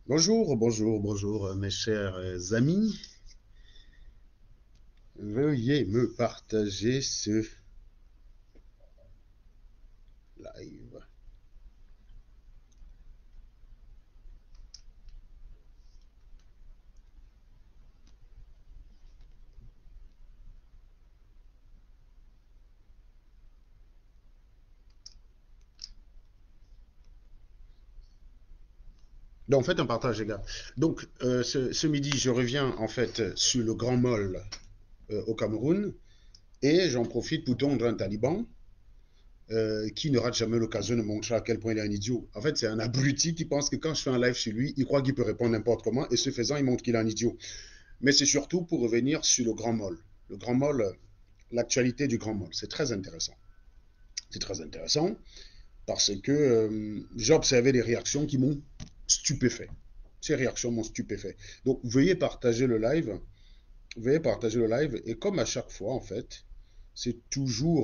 Bonjour, bonjour, bonjour, mes chers amis. Veuillez me partager ce live. Donc, faites un partage, les gars. Donc, ce midi, je reviens en fait sur le Grand Mall au Cameroun et j'en profite pour tondre un taliban qui ne rate jamais l'occasion de montrer à quel point il est un idiot. En fait, c'est un abruti qui pense que quand je fais un live sur lui, il croit qu'il peut répondre n'importe comment et ce faisant, il montre qu'il est un idiot. Mais c'est surtout pour revenir sur le Grand Mall. Le Grand Mall, l'actualité du Grand Mall, c'est très intéressant. C'est très intéressant parce que j'ai observé des réactions qui m'ont stupéfait. Ces réactions m'ont stupéfait. Donc, veuillez partager le live. Veuillez partager le live. Et comme à chaque fois, en fait, c'est toujours,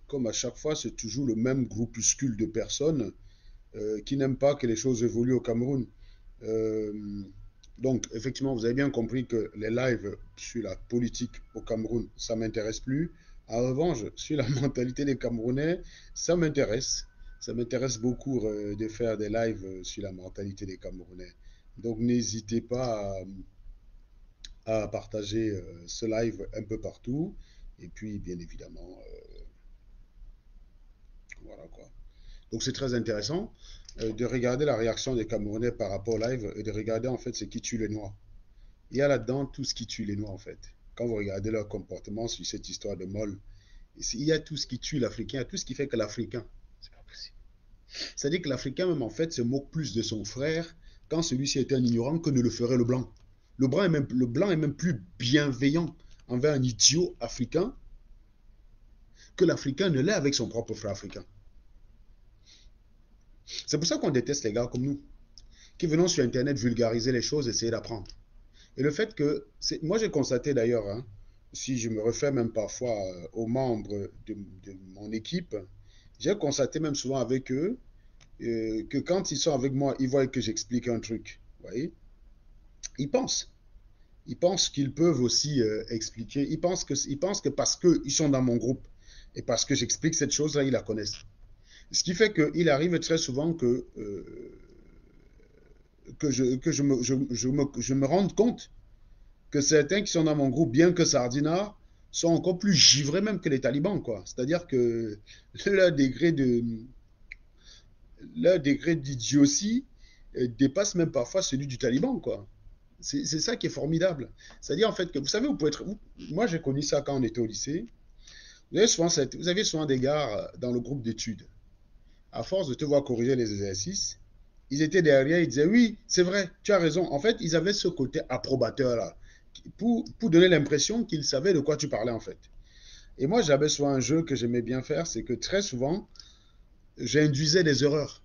comme à chaque fois, c'est toujours le même groupuscule de personnes qui n'aiment pas que les choses évoluent au Cameroun. Euh, donc, effectivement, vous avez bien compris que les lives sur la politique au Cameroun, ça ne m'intéresse plus. En revanche, sur la mentalité des Camerounais, ça m'intéresse. Ça m'intéresse beaucoup de faire des lives sur la mentalité des Camerounais. Donc, n'hésitez pas à partager ce live un peu partout. Et puis, bien évidemment, voilà quoi. Donc, c'est très intéressant de regarder la réaction des Camerounais par rapport au live et de regarder en fait ce qui tue les Noirs. Il y a là-dedans tout ce qui tue les Noirs, en fait. Quand vous regardez leur comportement sur cette histoire de Moll, il y a tout ce qui tue l'Africain, tout ce qui fait que l'Africain, c'est pas possible. C'est-à-dire que l'Africain, même en fait, se moque plus de son frère quand celui-ci était un ignorant que ne le ferait le Blanc. Le Blanc est même plus bienveillant envers un idiot africain que l'Africain ne l'est avec son propre frère africain. C'est pour ça qu'on déteste les gars comme nous, qui venons sur Internet vulgariser les choses, essayer d'apprendre. Et le fait que, moi j'ai constaté d'ailleurs, hein, si je me refais même parfois aux membres de mon équipe, j'ai constaté même souvent avec eux que quand ils sont avec moi, ils voient que j'explique un truc. Vous voyez, ils pensent. Ils pensent qu'ils peuvent aussi expliquer. Ils pensent que parce qu'ils sont dans mon groupe et parce que j'explique cette chose-là, ils la connaissent. Ce qui fait qu'il arrive très souvent je me rende compte que certains qui sont dans mon groupe, bien que Sardina, sont encore plus givrés même que les talibans, quoi. C'est-à-dire que leur degré de leur degré d'idiotie dépasse même parfois celui du taliban, quoi. C'est ça qui est formidable. C'est-à-dire en fait que vous savez, vous pouvez être. Moi, j'ai connu ça quand on était au lycée. Vous avez souvent des gars dans le groupe d'études. À force de te voir corriger les exercices, ils étaient derrière, ils disaient oui, c'est vrai, tu as raison. En fait, ils avaient ce côté approbateur là, pour donner l'impression qu'ils savaient de quoi tu parlais en fait. Et moi, j'avais souvent un jeu que j'aimais bien faire, c'est que très souvent, j'induisais des erreurs.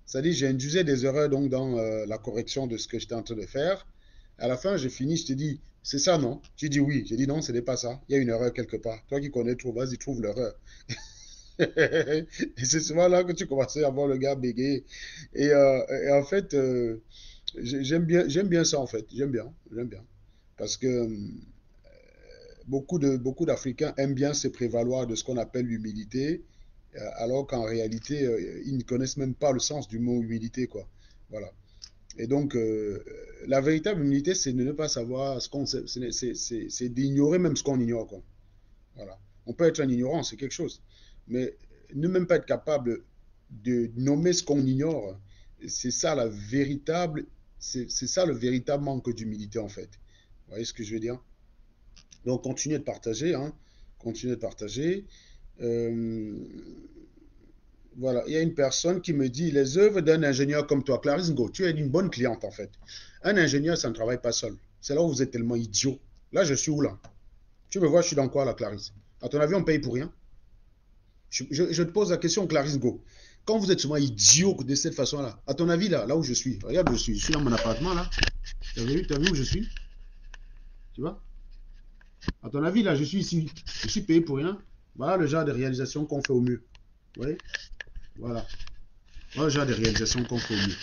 C'est-à-dire, j'induisais des erreurs donc dans la correction de ce que j'étais en train de faire. À la fin, je finis, je te dis, c'est ça, non? Tu dis oui. Je dis non, ce n'est pas ça. Il y a une erreur quelque part. Toi qui connais trop, vas-y, trouve l'erreur. Et c'est souvent là que tu commençais à voir le gars bégayer. Et en fait, j'aime bien ça, en fait. J'aime bien. Parce que beaucoup d'Africains aiment bien se prévaloir de ce qu'on appelle l'humilité, alors qu'en réalité, ils ne connaissent même pas le sens du mot humilité, quoi. Voilà. Et donc, la véritable humilité, c'est de ne pas savoir ce qu'on sait, c'est d'ignorer même ce qu'on ignore, quoi. Voilà. On peut être un ignorant, c'est quelque chose. Mais ne même pas être capable de nommer ce qu'on ignore, c'est ça la véritable, c'est ça le véritable manque d'humilité, en fait. Vous voyez ce que je veux dire? Donc, continuez de partager, hein. Continuez de partager. Euh, voilà, il y a une personne qui me dit les œuvres d'un ingénieur comme toi, Clarisse Ngo, tu es une bonne cliente en fait. Un ingénieur, ça ne travaille pas seul. C'est là où vous êtes tellement idiot. Là, je suis où là? Tu me vois, je suis dans quoi là, Clarisse? À ton avis, on paye pour rien? Je te pose la question, Clarisse Go. Quand vous êtes souvent idiot de cette façon-là, à ton avis, là où je suis, regarde où je suis dans mon appartement là. T'as vu où je suis? Tu vois? À ton avis, là, je suis ici. Je suis payé pour rien. Voilà le genre de réalisation qu'on fait au mieux. Vous voyez? Voilà. Voilà le genre de réalisation qu'on fait au mieux.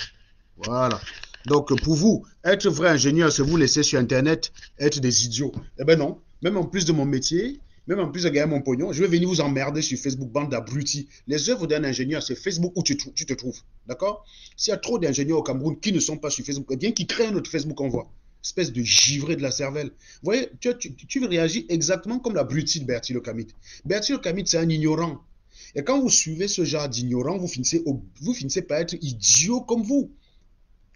Voilà. Donc, pour vous, être vrai ingénieur, c'est vous laisser sur Internet être des idiots. Eh ben non. Même en plus de mon métier, même en plus de gagner mon pognon, je vais venir vous emmerder sur Facebook, bande d'abrutis. Les œuvres d'un ingénieur, c'est Facebook où tu te trouves. D'accord? S'il y a trop d'ingénieurs au Cameroun qui ne sont pas sur Facebook, eh bien, qui créent un autre Facebook en voit. Espèce de givré de la cervelle. Vous voyez, tu réagis exactement comme l'abruti de Bertie Le Camite. Bertie Le Camite, c'est un ignorant. Et quand vous suivez ce genre d'ignorant, vous finissez par être idiot comme vous.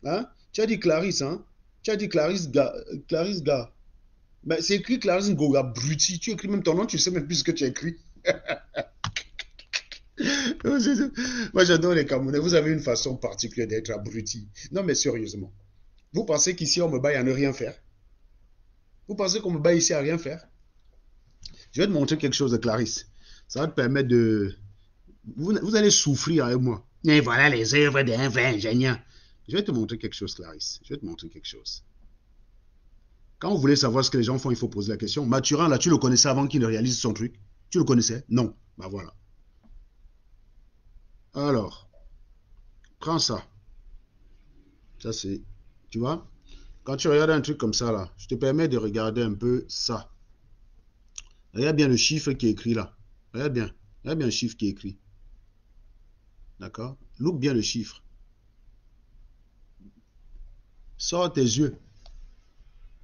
Hein? Tu as dit Clarisse, hein? Tu as dit Clarisse Gars. Ben, c'est écrit Clarisse Ngo, abruti. Tu écris même ton nom, tu sais même plus ce que tu as écrit. Moi, j'adore les Camerounais. Vous avez une façon particulière d'être abruti. Non, mais sérieusement. Vous pensez qu'ici, on me bat à ne rien faire? Vous pensez qu'on me bat ici à rien faire? Je vais te montrer quelque chose de Clarisse. Ça va te permettre de... Vous allez souffrir avec moi. Et voilà les œuvres d'un vrai ingénieur. Je vais te montrer quelque chose, Clarisse. Je vais te montrer quelque chose. Quand vous voulez savoir ce que les gens font, il faut poser la question. Mathurin, là, tu le connaissais avant qu'il ne réalise son truc? Tu le connaissais? Non. Ben voilà. Alors, prends ça. Ça, c'est... Tu vois? Quand tu regardes un truc comme ça, là, je te permets de regarder un peu ça. Regarde bien le chiffre qui est écrit là. Regarde bien. Regarde bien le chiffre qui est écrit. D'accord? Look bien le chiffre. Sors tes yeux.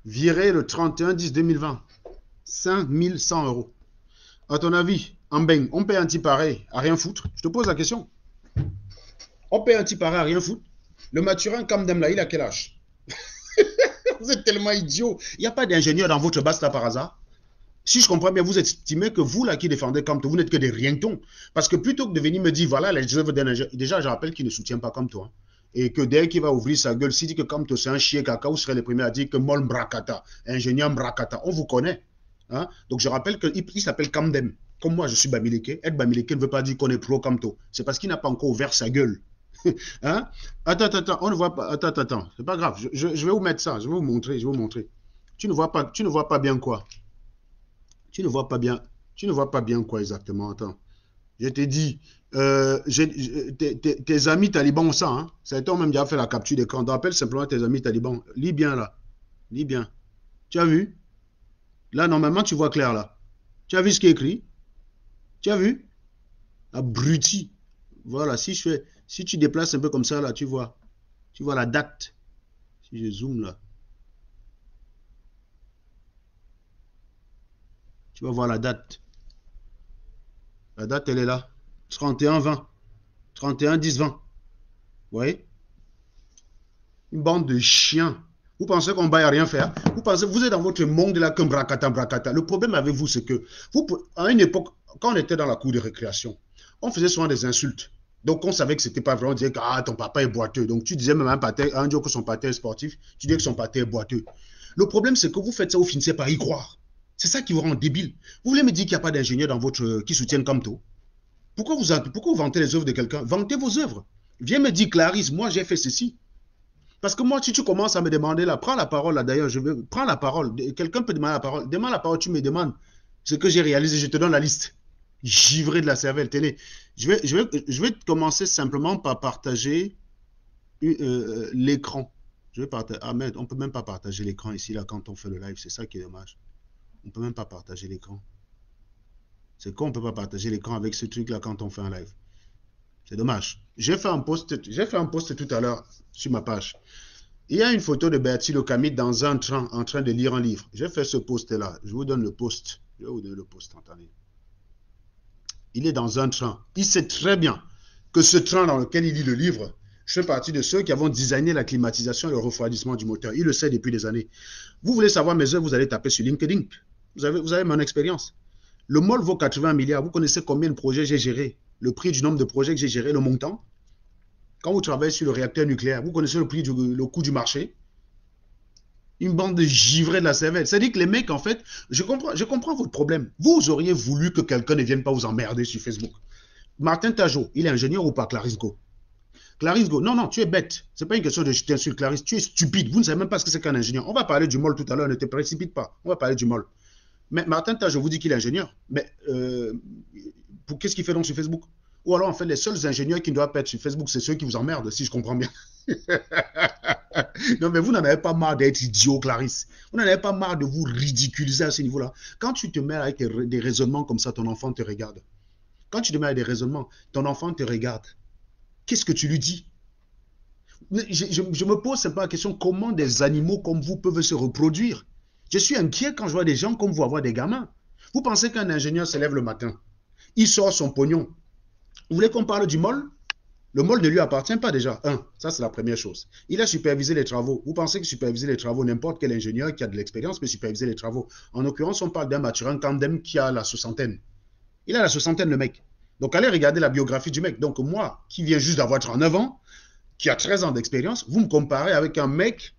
Viré le 31-10-2020. 5100 euros. À ton avis, en bang, on paye un petit pareil à rien foutre? Je te pose la question. On paye un petit pareil à rien foutre? Le Mathurin Kamdem là, il a quel âge? Vous êtes tellement idiot. Il n'y a pas d'ingénieur dans votre base là par hasard. Si je comprends bien, vous estimez que vous, là, qui défendez Kamto, vous n'êtes que des rientons. Parce que plutôt que de venir me dire, voilà, les œuvres d'un ingénieur, déjà, je rappelle qu'il ne soutient pas Kamto. Hein. Et que dès qu'il va ouvrir sa gueule, s'il dit que Kamto, c'est un chien caca, vous serez les premiers à dire que Mol Mbrakata, ingénieur Mbrakata, on vous connaît. Hein. Donc, je rappelle qu'il s'appelle Kamdem. Comme moi, je suis Bamileke. Être Bamileke ne veut pas dire qu'on est pro Kamto. C'est parce qu'il n'a pas encore ouvert sa gueule. Hein? Attends, on ne voit pas. Attends. C'est pas grave. Je vais vous mettre ça. Je vais vous montrer. Tu ne vois pas bien quoi? Tu ne vois pas bien. Tu ne vois pas bien quoi exactement. Attends. Je t'ai dit, tes amis talibans ont ça. Hein? C'est toi-même qui a fait la capture d'écran. Rappelle simplement tes amis talibans. Lis bien là. Lis bien. Tu as vu? Là, normalement, tu vois clair là. Tu as vu ce qui est écrit? Tu as vu? Abruti. Voilà. Si tu déplaces un peu comme ça là, tu vois. Tu vois la date. Si je zoome là. Tu vas voir la date. La date, elle est là. 31-20. 31-10-20. Vous voyez? Une bande de chiens. Vous pensez qu'on ne va rien faire? Vous pensez, vous êtes dans votre monde là comme bracata, bracata. Le problème avec vous, c'est que, à une époque, quand on était dans la cour de récréation, on faisait souvent des insultes. Donc, on savait que c'était pas vrai. On disait que ton papa est boiteux. Donc, tu disais même à un jour que son papa est sportif, tu disais que son papa est boiteux. Le problème, c'est que vous faites ça, vous finissez par y croire. C'est ça qui vous rend débile. Vous voulez me dire qu'il n'y a pas d'ingénieur dans votre qui soutiennent Kamto? Pourquoi vous vantez les œuvres de quelqu'un? Vantez vos œuvres. Viens me dire, Clarisse, moi j'ai fait ceci. Parce que moi, si tu commences à me demander là, prends la parole là d'ailleurs, prends la parole. Quelqu'un peut demander la parole. Demande la parole, tu me demandes ce que j'ai réalisé, je te donne la liste. Givré de la cervelle, télé. Je vais commencer simplement par partager l'écran. Je vais partager. Ah merde, on peut même pas partager l'écran ici là quand on fait le live, c'est ça qui est dommage. On peut même pas partager l'écran. C'est qu'on ne peut pas partager l'écran avec ce truc-là quand on fait un live. C'est dommage. J'ai fait un post tout à l'heure sur ma page. Il y a une photo de Bertie Le Camite dans un train en train de lire un livre. J'ai fait ce post-là. Je vous donne le post. Je vais vous donner le post, attendez. Il est dans un train. Il sait très bien que ce train dans lequel il lit le livre, je fais partie de ceux qui avons designé la climatisation et le refroidissement du moteur. Il le sait depuis des années. Vous voulez savoir mes œuvres, vous allez taper sur LinkedIn. Vous avez mon expérience. Le MOL vaut 80 milliards. Vous connaissez combien de projets j'ai géré? Le prix du nombre de projets que j'ai géré, le montant? Quand vous travaillez sur le réacteur nucléaire, vous connaissez le coût du marché? Une bande de givrés de la cervelle. C'est-à-dire que les mecs, en fait, je comprends votre problème. Vous auriez voulu que quelqu'un ne vienne pas vous emmerder sur Facebook. Martin Tajot, il est ingénieur ou pas, Clarisse Go? Clarisse Go, non, tu es bête. Ce n'est pas une question de je t'insulte, Clarisse. Tu es stupide. Vous ne savez même pas ce que c'est qu'un ingénieur. On va parler du MOL tout à l'heure, ne te précipite pas. On va parler du MOL. Mais Martin Tajot vous dit qu'il est ingénieur. Mais qu'est-ce qu'il fait donc sur Facebook? Ou alors, en fait, les seuls ingénieurs qui ne doivent pas être sur Facebook, c'est ceux qui vous emmerdent, si je comprends bien. Non, mais vous n'en avez pas marre d'être idiot, Clarisse. Vous n'en avez pas marre de vous ridiculiser à ce niveau-là. Quand tu te mets avec des raisonnements comme ça, ton enfant te regarde. Quand tu te mets avec des raisonnements, ton enfant te regarde. Qu'est-ce que tu lui dis? Je me pose simplement la question, comment des animaux comme vous peuvent se reproduire? Je suis inquiet quand je vois des gens comme vous avoir des gamins. Vous pensez qu'un ingénieur se lève le matin, il sort son pognon. Vous voulez qu'on parle du mol? Le mol ne lui appartient pas déjà. Ça c'est la première chose. Il a supervisé les travaux. Vous pensez que superviser les travaux, n'importe quel ingénieur qui a de l'expérience peut superviser les travaux. En l'occurrence, on parle d'un Mathurin Kandem qui a la soixantaine. Il a la soixantaine, le mec. Donc allez regarder la biographie du mec. Donc moi, qui viens juste d'avoir 39 ans, qui a 13 ans d'expérience, vous me comparez avec un mec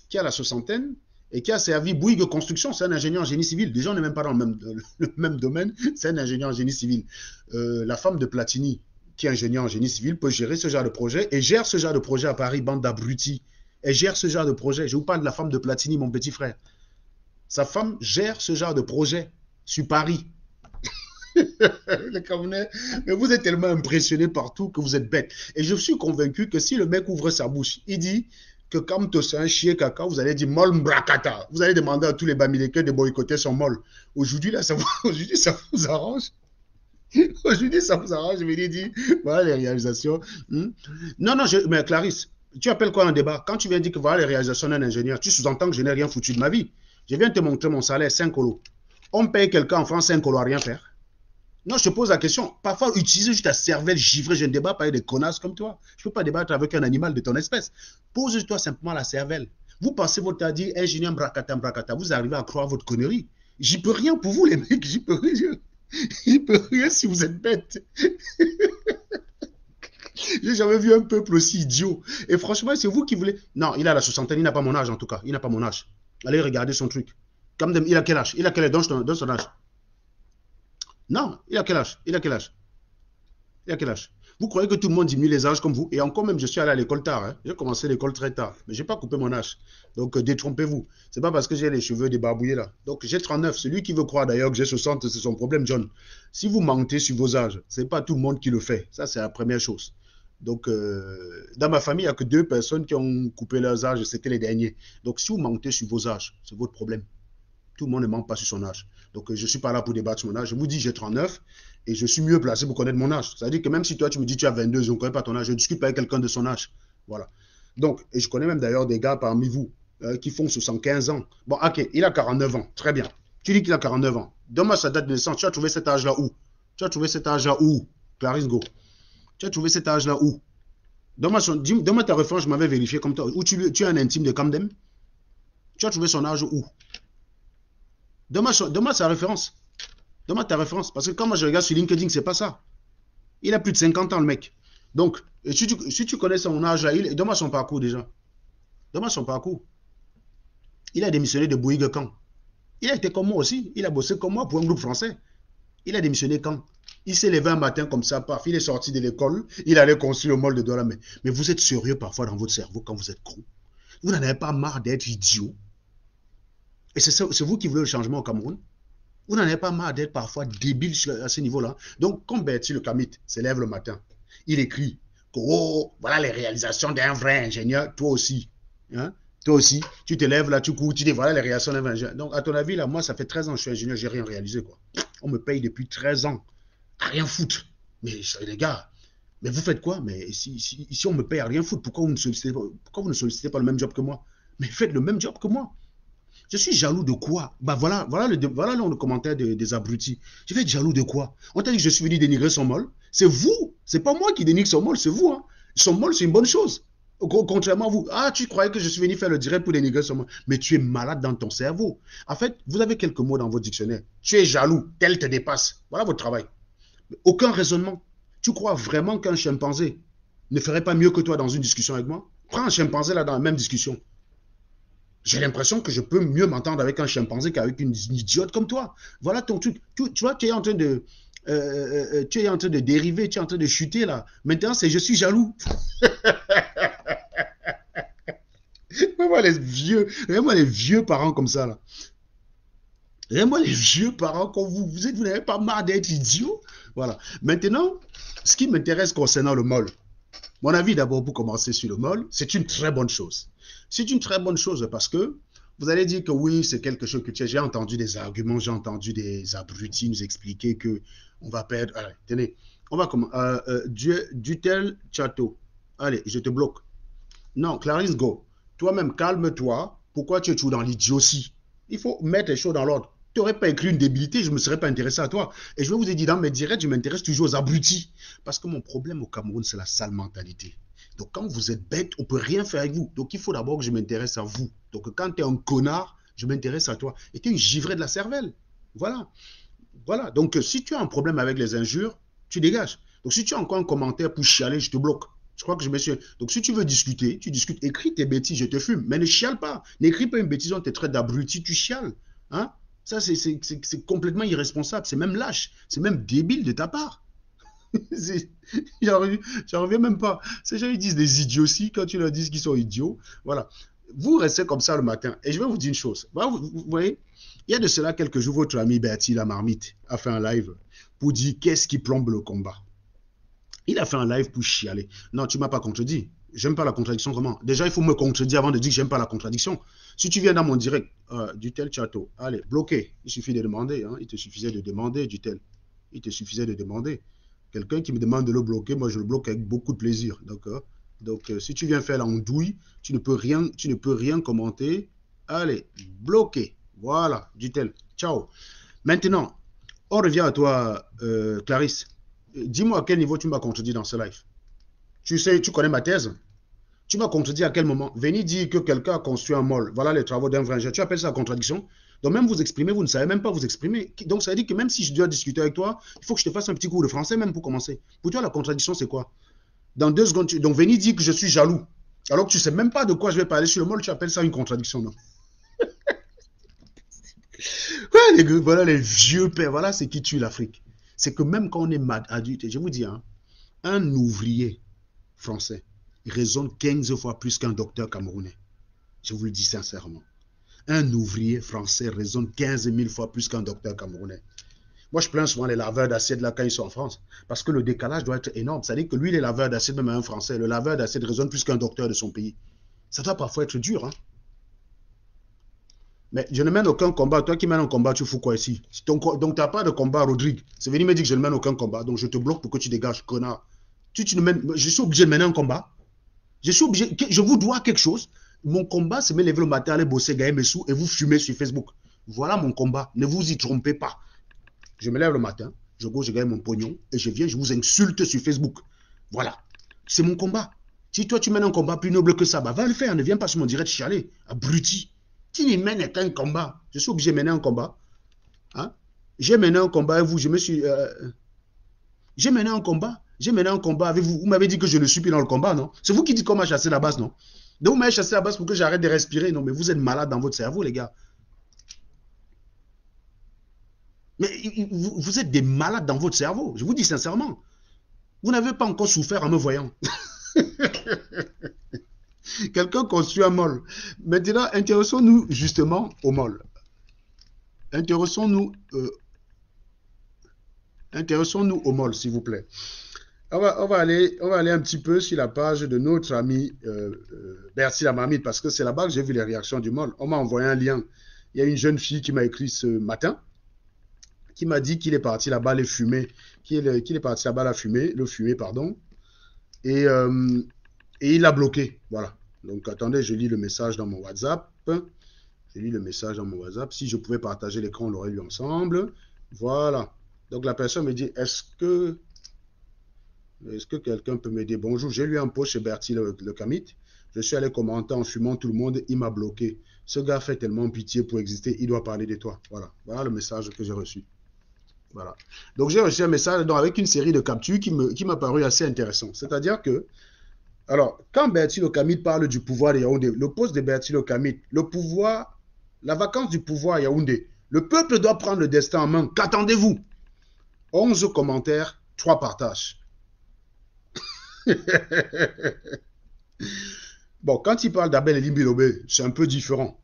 qui a la soixantaine et qui a servi Bouygues Construction, c'est un ingénieur en génie civil. Déjà, on n'est même pas dans le même domaine, c'est un ingénieur en génie civil. La femme de Platini, qui est ingénieur en génie civil, peut gérer ce genre de projet et gère ce genre de projet à Paris, bande d'abrutis. Elle gère ce genre de projet. Je vous parle de la femme de Platini, mon petit frère. Sa femme gère ce genre de projet sur Paris. Les Camerounais, mais vous êtes tellement impressionnés partout que vous êtes bêtes. Et je suis convaincu que si le mec ouvre sa bouche, il dit que quand c'est un chien caca, vous allez dire mol mbrakata. Vous allez demander à tous les Bamileke de boycotter son mol. Aujourd'hui, là, aujourd'hui, ça vous arrange. Aujourd'hui, ça vous arrange. Je vais dire, voilà les réalisations. Non, mais Clarisse, tu appelles quoi un débat? Quand tu viens dire que voilà les réalisations d'un ingénieur, tu sous-entends que je n'ai rien foutu de ma vie. Je viens te montrer mon salaire, 5 colos. On paye quelqu'un en France 5 colos à rien faire. Non, je te pose la question. Parfois, utilise juste ta cervelle givrée. Je ne débat pas avec des connasses comme toi. Je ne peux pas débattre avec un animal de ton espèce. Pose-toi simplement la cervelle. Vous passez votre temps à dire ingénieur bracata, bracata. Vous arrivez à croire votre connerie. J'y peux rien pour vous, les mecs. J'y peux rien. J'y peux rien si vous êtes bêtes. J'ai jamais vu un peuple aussi idiot. Et franchement, c'est vous qui voulez. Non, il a la soixantaine. Il n'a pas mon âge, en tout cas. Il n'a pas mon âge. Allez regarder son truc. Il a quel âge? Il a quel âge? Donne son âge. Non, il a quel âge? Il a quel âge? Il a quel âge? Vous croyez que tout le monde diminue les âges comme vous? Et encore même, je suis allé à l'école tard. Hein. J'ai commencé l'école très tard. Mais je n'ai pas coupé mon âge. Donc, détrompez-vous. Ce n'est pas parce que j'ai les cheveux débarbouillés là. Donc, j'ai 39. Celui qui veut croire d'ailleurs que j'ai 60, c'est son problème, John. Si vous mentez sur vos âges, ce n'est pas tout le monde qui le fait. Ça, c'est la première chose. Donc, dans ma famille, il n'y a que 2 personnes qui ont coupé leurs âges. C'était les derniers. Donc, si vous mentez sur vos âges, c'est votre problème. Tout le monde ne ment pas sur son âge. Donc, je ne suis pas là pour débattre sur mon âge. Je vous dis, j'ai 39 et je suis mieux placé pour connaître mon âge. C'est-à-dire que même si toi, tu me dis tu as 22, je ne connais pas ton âge, je discute pas avec quelqu'un de son âge. Voilà. Donc, et je connais même d'ailleurs des gars parmi vous qui font 75 ans. Bon, ok, il a 49 ans. Très bien. Tu dis qu'il a 49 ans. Donne-moi sa date de naissance. Tu as trouvé cet âge-là où? Tu as trouvé cet âge-là où? Clarisse Go. Tu as trouvé cet âge-là où? Donne-moi ta référence, je m'avais vérifié comme toi. Où tu es un intime de Camden? Tu as trouvé son âge où? Donne-moi sa référence. Donne-moi ta référence. Parce que quand moi je regarde sur LinkedIn, c'est pas ça. Il a plus de 50 ans, le mec. Donc, si tu connais son âge, donne-moi son parcours déjà. Donne-moi son parcours. Il a démissionné de Bouygues quand? Il a été comme moi aussi. Il a bossé comme moi pour un groupe français. Il a démissionné quand? Il s'est levé un matin comme ça, paf, il est sorti de l'école, il allait construire le mol de Douala. Mais vous êtes sérieux parfois dans votre cerveau quand vous êtes con? Vous n'en avez pas marre d'être idiot? Et c'est vous qui voulez le changement au Cameroun? Vous n'en avez pas marre d'être parfois débile à ce niveau-là? Donc, comme Bertie le Kamit se lève le matin, il écrit que, oh, voilà les réalisations d'un vrai ingénieur, toi aussi. Hein? Toi aussi, tu te lèves là, tu cours, tu dis voilà les réalisations d'un vrai ingénieur. Donc, à ton avis, là, moi, ça fait 13 ans que je suis ingénieur, j'ai rien réalisé, quoi. On me paye depuis 13 ans à rien foutre. Mais les gars, mais vous faites quoi? Mais si on me paye à rien foutre, pourquoi vous ne sollicitez pas le même job que moi? Mais faites le même job que moi. Je suis jaloux de quoi? Bah voilà le commentaire des abrutis. Je vais être jaloux de quoi? On t'a dit que je suis venu dénigrer son mol. C'est vous. C'est pas moi qui dénigre son mol, c'est vous. Hein. Son mol, c'est une bonne chose. Contrairement à vous. Ah, tu croyais que je suis venu faire le direct pour dénigrer son mol. Mais tu es malade dans ton cerveau. En fait, vous avez quelques mots dans votre dictionnaire. Tu es jaloux. Tel te dépasse. Voilà votre travail. Aucun raisonnement. Tu crois vraiment qu'un chimpanzé ne ferait pas mieux que toi dans une discussion avec moi? Prends un chimpanzé là dans la même discussion. J'ai l'impression que je peux mieux m'entendre avec un chimpanzé qu'avec une idiote comme toi. Voilà ton truc. Tu vois, tu es en train de dériver, tu es en train de chuter là. Maintenant, c'est je suis jaloux. Vraiment les vieux parents comme ça là. Vraiment les vieux parents comme vous. Vous n'avez pas marre d'être idiots. Voilà. Maintenant, ce qui m'intéresse concernant le MOL, mon avis d'abord pour commencer sur le MOL, c'est une très bonne chose. C'est une très bonne chose parce que vous allez dire que oui, c'est quelque chose que j'ai entendu des arguments, j'ai entendu des abrutis nous expliquer que on va perdre. Allez, tenez, on va commencer. Dutel Chateau. Allez, je te bloque. Non, Clarisse Go. Toi-même, calme-toi. Pourquoi tu es toujours dans l'idiotie? Il faut mettre les choses dans l'ordre. Tu n'aurais pas écrit une débilité, je ne me serais pas intéressé à toi. Et je vais vous ai dit dans mes directs, je m'intéresse toujours aux abrutis. Parce que mon problème au Cameroun, c'est la sale mentalité. Donc quand vous êtes bête, on ne peut rien faire avec vous. Donc il faut d'abord que je m'intéresse à vous. Donc quand tu es un connard, je m'intéresse à toi. Et tu es une givrée de la cervelle. Voilà. Voilà. Donc si tu as un problème avec les injures, tu dégages. Donc si tu as encore un commentaire pour chialer, je te bloque. Je crois que je me suis... Donc si tu veux discuter, tu discutes. Écris tes bêtises, je te fume. Mais ne chiale pas. N'écris pas une bêtise, on te traite d'abruti, tu chiales. Hein? Ça, c'est complètement irresponsable. C'est même lâche. C'est même débile de ta part. J'en reviens même pas. Ces gens, ils disent des idioties quand tu leur dis qu'ils sont idiots. Voilà. Vous restez comme ça le matin. Et je vais vous dire une chose. Vous voyez, il y a de cela quelques jours, votre ami Bertie la marmite a fait un live pour dire qu'est-ce qui plombe le combat. Il a fait un live pour chialer. Non, tu ne m'as pas contredit. J'aime pas la contradiction, comment? Déjà, il faut me contredire avant de dire que j'aime pas la contradiction. Si tu viens dans mon direct, du tel château, allez, bloqué. Il suffit de demander. Hein. Il te suffisait de demander, du tel. Il te suffisait de demander. Quelqu'un qui me demande de le bloquer, moi je le bloque avec beaucoup de plaisir. D'accord? Donc, si tu viens faire l'andouille, tu ne peux rien commenter. Allez, bloqué. Voilà, du tel. Ciao. Maintenant, on revient à toi, Clarisse. Dis-moi à quel niveau tu m'as contredit dans ce live. Tu sais, tu connais ma thèse. Tu m'as contredit à quel moment? Venez dire que quelqu'un a construit un mall. Voilà les travaux d'un vrai ingénieur. Tu appelles ça la contradiction? Donc même vous exprimer, vous ne savez même pas vous exprimer. Donc ça veut dire que même si je dois discuter avec toi, il faut que je te fasse un petit cours de français même pour commencer. Pour toi, la contradiction, c'est quoi? Dans 2 secondes, donc venez dire que je suis jaloux. Alors que tu ne sais même pas de quoi je vais parler sur le mall, tu appelles ça une contradiction, non? Ouais, voilà les vieux pères, voilà c'est qui tue l'Afrique. C'est que même quand on est adulte, et je vous dis, hein, un ouvrier français raisonne 15 fois plus qu'un docteur camerounais. Je vous le dis sincèrement. Un ouvrier français raisonne 15 000 fois plus qu'un docteur camerounais. Moi, je plains souvent les laveurs d'assiette là quand ils sont en France. Parce que le décalage doit être énorme. C'est-à-dire que lui, les laveurs d'assiette, même un Français, le laveur d'assiette raisonne plus qu'un docteur de son pays. Ça doit parfois être dur. Hein? Mais je ne mène aucun combat. Toi qui mènes un combat, tu fous quoi ici? Donc, tu n'as pas de combat, Rodrigue. C'est venu me dire que je ne mène aucun combat. Donc, je te bloque pour que tu dégages, connard. Tu ne mènes... Je suis obligé de mener un combat. Je suis obligé... Je vous dois quelque chose. Mon combat, c'est me lever le matin, aller bosser, gagner mes sous et vous fumer sur Facebook. Voilà mon combat. Ne vous y trompez pas. Je me lève le matin, je gagne mon pognon et je viens, je vous insulte sur Facebook. Voilà. C'est mon combat. Si toi, tu mènes un combat plus noble que ça, bah, va le faire. Ne viens pas sur mon direct chialer. Abruti. Tu n'y mènes qu'un combat. Je suis obligé de mener un combat. Hein? J'ai mené un combat avec vous. Je me suis... J'ai mené un combat. J'ai mené un combat avec vous. Vous m'avez dit que je ne suis plus dans le combat, non? C'est vous qui dites qu'on m'a chassé la base, non? Donc vous m'avez chassé la base pour que j'arrête de respirer. Non, mais vous êtes malade dans votre cerveau, les gars. Mais vous êtes des malades dans votre cerveau. Je vous dis sincèrement. Vous n'avez pas encore souffert en me voyant. Quelqu'un construit un mall. Maintenant, intéressons-nous justement au mall. Intéressons-nous au mall, s'il vous plaît. On va aller un petit peu sur la page de notre ami Bertie la marmite, parce que c'est là-bas que j'ai vu les réactions du mall. On m'a envoyé un lien. Il y a une jeune fille qui m'a écrit ce matin, qui m'a dit qu'il est parti là-bas les fumer, qu'il est parti là-bas le fumer, pardon, et il l'a bloqué. Voilà. Donc attendez, je lis le message dans mon WhatsApp. Je lis le message dans mon WhatsApp. Si je pouvais partager l'écran, on l'aurait lu ensemble. Voilà. Donc la personne me dit, est-ce que quelqu'un peut m'aider? Bonjour, j'ai lu un post chez Bertie le Camit. Je suis allé commenter en fumant tout le monde, il m'a bloqué. Ce gars fait tellement pitié pour exister, il doit parler de toi. Voilà, voilà le message que j'ai reçu. Voilà. Donc j'ai reçu un message avec une série de captures qui m'a paru assez intéressant. C'est-à-dire que, alors, quand Bertie le Camit parle du pouvoir de Yaoundé, le poste de Bertie le Camit, le pouvoir, la vacance du pouvoir à Yaoundé, le peuple doit prendre le destin en main. Qu'attendez-vous? 11 commentaires, 3 partages. Bon, quand il parle d'Abel Elimbilobé, c'est un peu différent.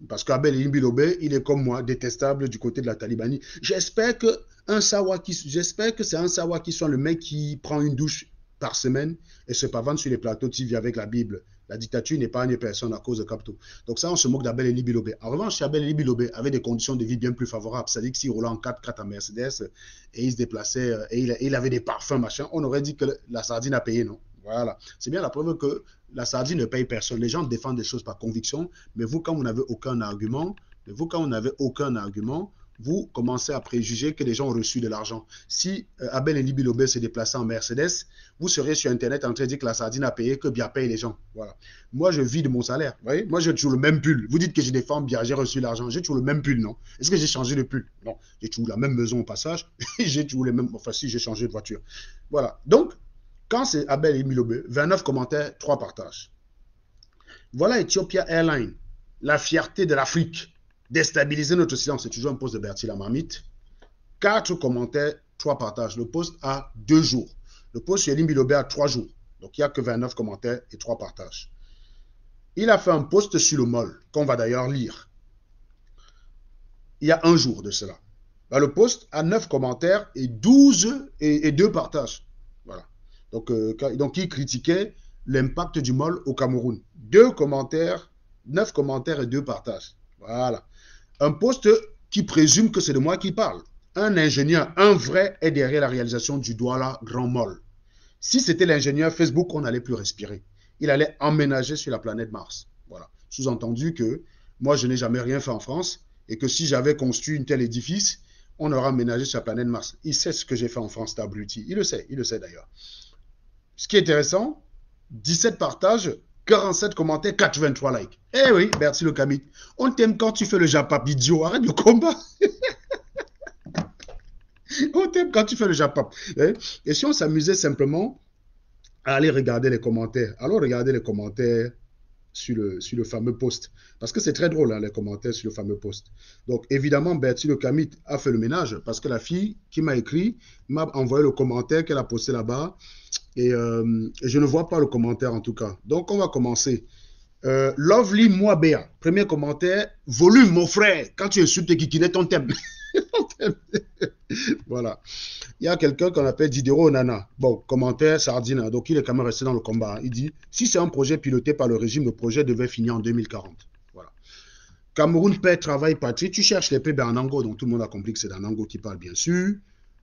Parce qu'Abel Bilobe, il est comme moi, détestable du côté de la Talibanie. J'espère que c'est un Sawa qui soit le mec qui prend une douche par semaine et se pavane sur les plateaux TV avec la Bible. La dictature n'épargne personne à cause de Capto. Donc ça, on se moque d'Abel Bilobe. En revanche, Abel Bilobe avait des conditions de vie bien plus favorables. C'est-à-dire que s'il roulait en 4x4 à Mercedes et il se déplaçait et il avait des parfums, machin, on aurait dit que la sardine a payé, non? Voilà. C'est bien la preuve que la sardine ne paye personne. Les gens défendent des choses par conviction, mais vous, quand vous n'avez aucun argument, vous commencez à préjuger que les gens ont reçu de l'argent. Si Abel et Bilobe se déplaçaient en Mercedes, vous serez sur Internet en train de dire que la sardine a payé, que Bia paye les gens. Voilà. Moi, je vis de mon salaire. Vous voyez? Moi, j'ai toujours le même pull. Vous dites que je défends Bia, j'ai reçu l'argent. J'ai toujours le même pull, non? Est-ce que j'ai changé de pull? Non. J'ai toujours la même maison au passage. J'ai toujours les mêmes... Enfin, si, j'ai changé de voiture. Voilà. Donc, quand c'est Abel et Bilobe, 29 commentaires, 3 partages. Voilà Ethiopia Airlines, la fierté de l'Afrique. Déstabiliser notre silence, c'est toujours un post de Bertie la marmite. 4 commentaires, 3 partages. Le post a 2 jours. Le post sur Elim Bilobe a 3 jours. Donc il n'y a que 29 commentaires et 3 partages. Il a fait un post sur le MOL, qu'on va d'ailleurs lire. Il y a 1 jour de cela. Là, le post a 9 commentaires et 12 et 2 partages. Voilà. Donc il critiquait l'impact du MOL au Cameroun. 2 commentaires, 9 commentaires et 2 partages. Voilà. Un poste qui présume que c'est de moi qui parle. Un ingénieur, un vrai, est derrière la réalisation du Douala Grand Mall. Si c'était l'ingénieur Facebook, on n'allait plus respirer. Il allait emménager sur la planète Mars. Voilà. Sous-entendu que moi, je n'ai jamais rien fait en France et que si j'avais construit un tel édifice, on aurait emménagé sur la planète Mars. Il sait ce que j'ai fait en France, abruti. Il le sait d'ailleurs. Ce qui est intéressant, 17 partages, 47 commentaires, 83 likes. Eh oui, Bertie le Camit. On t'aime quand tu fais le Japap idiot. Arrête le combat. On t'aime quand tu fais le Japap. Et si on s'amusait simplement à aller regarder les commentaires. Allons regarder les commentaires sur le fameux post. Parce que c'est très drôle, hein, les commentaires sur le fameux post. Donc, évidemment, Bertie le Camit a fait le ménage parce que la fille qui m'a écrit m'a envoyé le commentaire qu'elle a posté là-bas. Et je ne vois pas le commentaire en tout cas. Donc, on va commencer. Lovely Moabea, premier commentaire. Volume, mon frère. Quand tu insultes Kikinet, on t'aime. Voilà. Il y a quelqu'un qu'on appelle Diderot Nana. Bon, commentaire, sardine. Donc, il est quand même resté dans le combat. Il dit, si c'est un projet piloté par le régime, le projet devait finir en 2040. Voilà. Cameroun, paix, travail, patrie. Tu cherches les paix en Ango. Donc, tout le monde a compris que c'est d'Anango qui parle, bien sûr.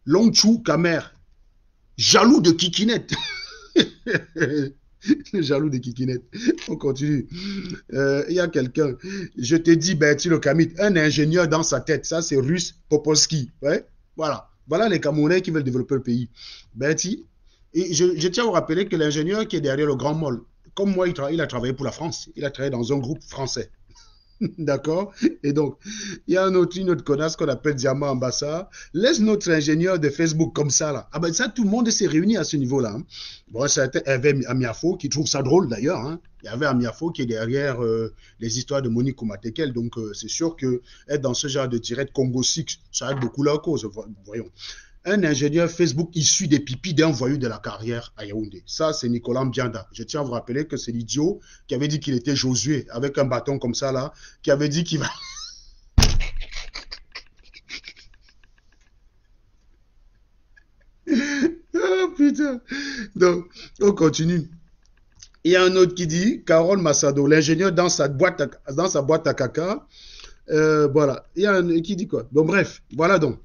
Longchou, Kamer. Jaloux de Kikinet. Jaloux de Kikinet. On continue. Il y a quelqu'un. Je te dis, Bertie le Camit, un ingénieur dans sa tête. Ça, c'est Russe Popolski. Ouais? Voilà. Voilà les Camerounais qui veulent développer le pays. Bertie, et je tiens à vous rappeler que l'ingénieur qui est derrière le Grand Mall, comme moi, il a travaillé pour la France. Il a travaillé dans un groupe français. D'accord? Et donc, il y a une autre connasse qu'on appelle Diamant Ambassa. Laisse notre ingénieur de Facebook comme ça, là. Ah ben ça, tout le monde s'est réuni à ce niveau-là. Hein. Bon, c'était Hervé Amiafo qui trouve ça drôle d'ailleurs. Hein. Il y avait Amiafo qui est derrière les histoires de Monique Koumatekel. Donc, c'est sûr que être dans ce genre de direct Congo 6, ça aide beaucoup leur cause. Voyons. Un ingénieur Facebook issu des pipis d'un voyou de la carrière à Yaoundé. Ça, c'est Nicolas Mbianda. Je tiens à vous rappeler que c'est l'idiot qui avait dit qu'il était Josué, avec un bâton comme ça, là, qui avait dit qu'il va... Oh, putain. Donc, on continue. Il y a un autre qui dit, Carole Massado, l'ingénieur dans sa boîte à caca. Voilà. Il y a un qui dit quoi? Donc, bref, voilà donc.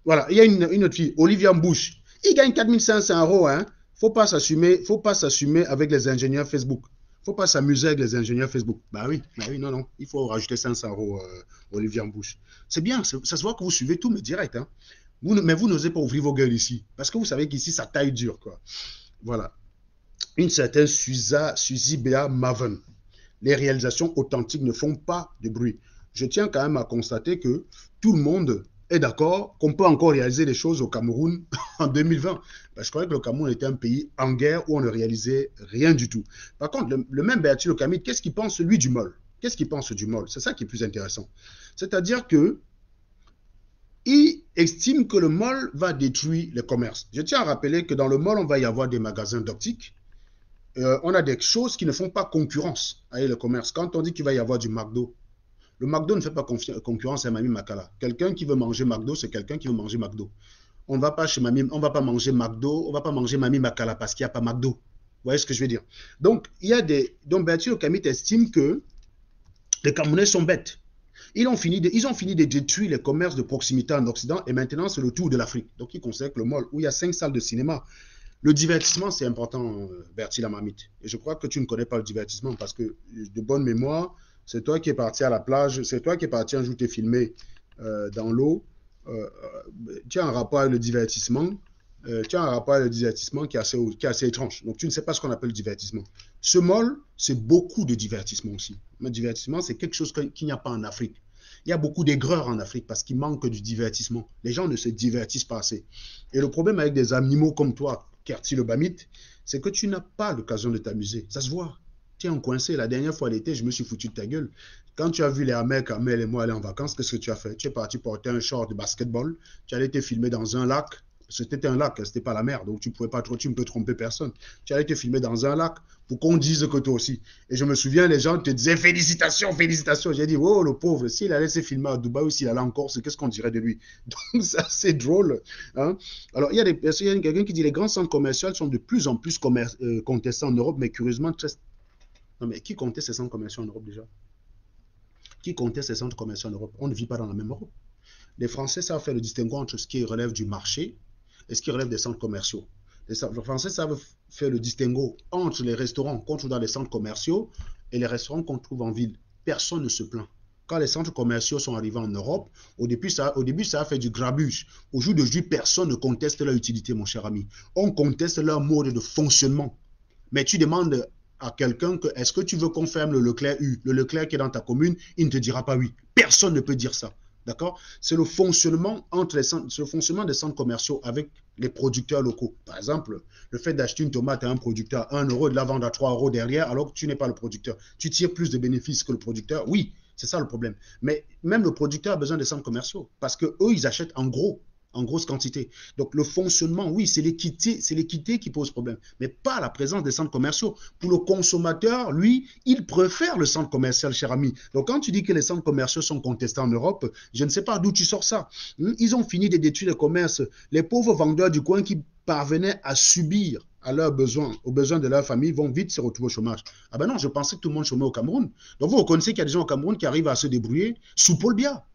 Voilà, il y a une autre fille, Olivia Bush. Il gagne 4500 euros. Hein. Faut pas s'assumer avec les ingénieurs Facebook. Faut pas s'amuser avec les ingénieurs Facebook. Bah oui, non. Il faut rajouter 500 euros, Olivia Bush. C'est bien, ça se voit que vous suivez tous mes directs. Hein. Mais vous n'osez pas ouvrir vos gueules ici. Parce que vous savez qu'ici, ça taille dur. Quoi. Voilà. Une certaine Suzy Bea Maven. Les réalisations authentiques ne font pas de bruit. Je tiens quand même à constater que tout le monde est d'accord qu'on peut encore réaliser des choses au Cameroun en 2020. Ben, je croyais que le Cameroun était un pays en guerre où on ne réalisait rien du tout. Par contre, le même Bertie le Camit, qu'est-ce qu'il pense, lui, du MOL? Qu'est-ce qu'il pense du MOL? C'est ça qui est plus intéressant. C'est-à-dire que il estime que le MOL va détruire le commerce. Je tiens à rappeler que dans le MOL, on va y avoir des magasins d'optique, on a des choses qui ne font pas concurrence avec le commerce. Quand on dit qu'il va y avoir du McDo, le McDo ne fait pas concurrence à Mami Makala. Quelqu'un qui veut manger McDo, c'est quelqu'un qui veut manger McDo. On ne va pas chez Mami, on va pas manger McDo, on va pas manger Mami Makala parce qu'il n'y a pas McDo. Vous voyez ce que je veux dire? Donc, il y a des. Donc, Bertie Okamit estime que les Camerounais sont bêtes. Ils ont fini de détruire les commerces de proximité en Occident et maintenant c'est le tour de l'Afrique. Donc, ils considèrent que le mall où il y a 5 salles de cinéma, le divertissement, c'est important, Bertie la marmite. Et je crois que tu ne connais pas le divertissement parce que, de bonne mémoire, c'est toi qui es parti à la plage, c'est toi qui es parti un jour te filmer dans l'eau. Tu as un rapport avec le divertissement. Tu as un rapport avec le divertissement qui est assez étrange. Donc, tu ne sais pas ce qu'on appelle le divertissement. Ce mall, c'est beaucoup de divertissement aussi. Le divertissement, c'est quelque chose qu'il n'y a pas en Afrique. Il y a beaucoup d'aigreur en Afrique parce qu'il manque du divertissement. Les gens ne se divertissent pas assez. Et le problème avec des animaux comme toi, Kerti le Bamit, c'est que tu n'as pas l'occasion de t'amuser. Ça se voit. Tu es coincé. La dernière fois l'été, je me suis foutu de ta gueule. Quand tu as vu les Américains, Kamel et moi aller en vacances, qu'est-ce que tu as fait? Tu es parti porter un short de basketball. Tu allais te filmer dans un lac. C'était un lac, c'était pas la mer, donc tu ne peux tromper personne. Tu allais te filmer dans un lac pour qu'on dise que toi aussi. Et je me souviens, les gens te disaient félicitations, félicitations. J'ai dit, oh le pauvre, s'il allait se filmer à Dubaï ou s'il allait en Corse, qu'est-ce qu'on dirait de lui? Donc c'est assez drôle. Hein? Alors il y a quelqu'un qui dit les grands centres commerciaux sont de plus en plus contestés en Europe, mais curieusement très. Non mais qui conteste ces centres commerciaux en Europe déjà? Qui conteste ces centres commerciaux en Europe? On ne vit pas dans la même Europe. Les Français savent faire le distinguo entre ce qui relève du marché et ce qui relève des centres commerciaux. Les Français savent faire le distinguo entre les restaurants qu'on trouve dans les centres commerciaux et les restaurants qu'on trouve en ville. Personne ne se plaint. Quand les centres commerciaux sont arrivés en Europe, au début, ça a fait du grabuge. Au jour d'aujourd'hui, personne ne conteste leur utilité, mon cher ami. On conteste leur mode de fonctionnement. Mais tu demandes à quelqu'un que est-ce que tu veux qu'on ferme le Leclerc U? Le Leclerc qui est dans ta commune, il ne te dira pas oui. Personne ne peut dire ça. D'accord? C'est le fonctionnement le fonctionnement des centres commerciaux avec les producteurs locaux. Par exemple, le fait d'acheter une tomate à un producteur à 1 euro et de la vendre à 3 euros derrière, alors que tu n'es pas le producteur. Tu tires plus de bénéfices que le producteur. Oui, c'est ça le problème. Mais même le producteur a besoin des centres commerciaux parce qu'eux, ils achètent en grosse quantité. Donc le fonctionnement, oui, c'est l'équité qui pose problème, mais pas la présence des centres commerciaux. Pour le consommateur, lui, il préfère le centre commercial, cher ami. Donc quand tu dis que les centres commerciaux sont contestés en Europe, je ne sais pas d'où tu sors ça. Ils ont fini de détruire le commerce. Les pauvres vendeurs du coin qui parvenaient à subir à leurs besoins, aux besoins de leur famille, vont vite se retrouver au chômage. Ah ben non, je pensais que tout le monde chômait au Cameroun. Donc vous reconnaissez qu'il y a des gens au Cameroun qui arrivent à se débrouiller sous Paul Biya.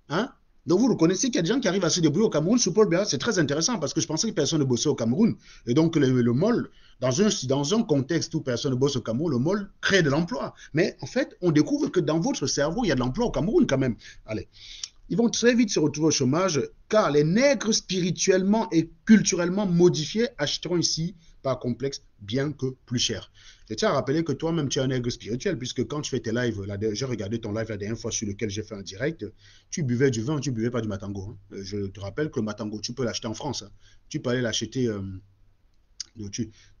Hein? Donc vous reconnaissez qu'il y a des gens qui arrivent à se débrouiller au Cameroun sous Paul Biya. C'est très intéressant parce que je pensais que personne ne bossait au Cameroun. Et donc le MOL, dans un contexte où personne ne bosse au Cameroun, le MOL crée de l'emploi. Mais en fait, on découvre que dans votre cerveau, il y a de l'emploi au Cameroun quand même. Allez. Ils vont très vite se retrouver au chômage car les nègres spirituellement et culturellement modifiés achèteront ici par complexe bien que plus cher. Je tiens à rappeler que toi-même tu es un nègre spirituel puisque quand tu fais tes lives, j'ai regardé ton live la dernière fois sur lequel j'ai fait un direct, tu buvais du vin, tu buvais pas du matango. Hein. Je te rappelle que le matango, tu peux l'acheter en France. Hein. Tu peux aller l'acheter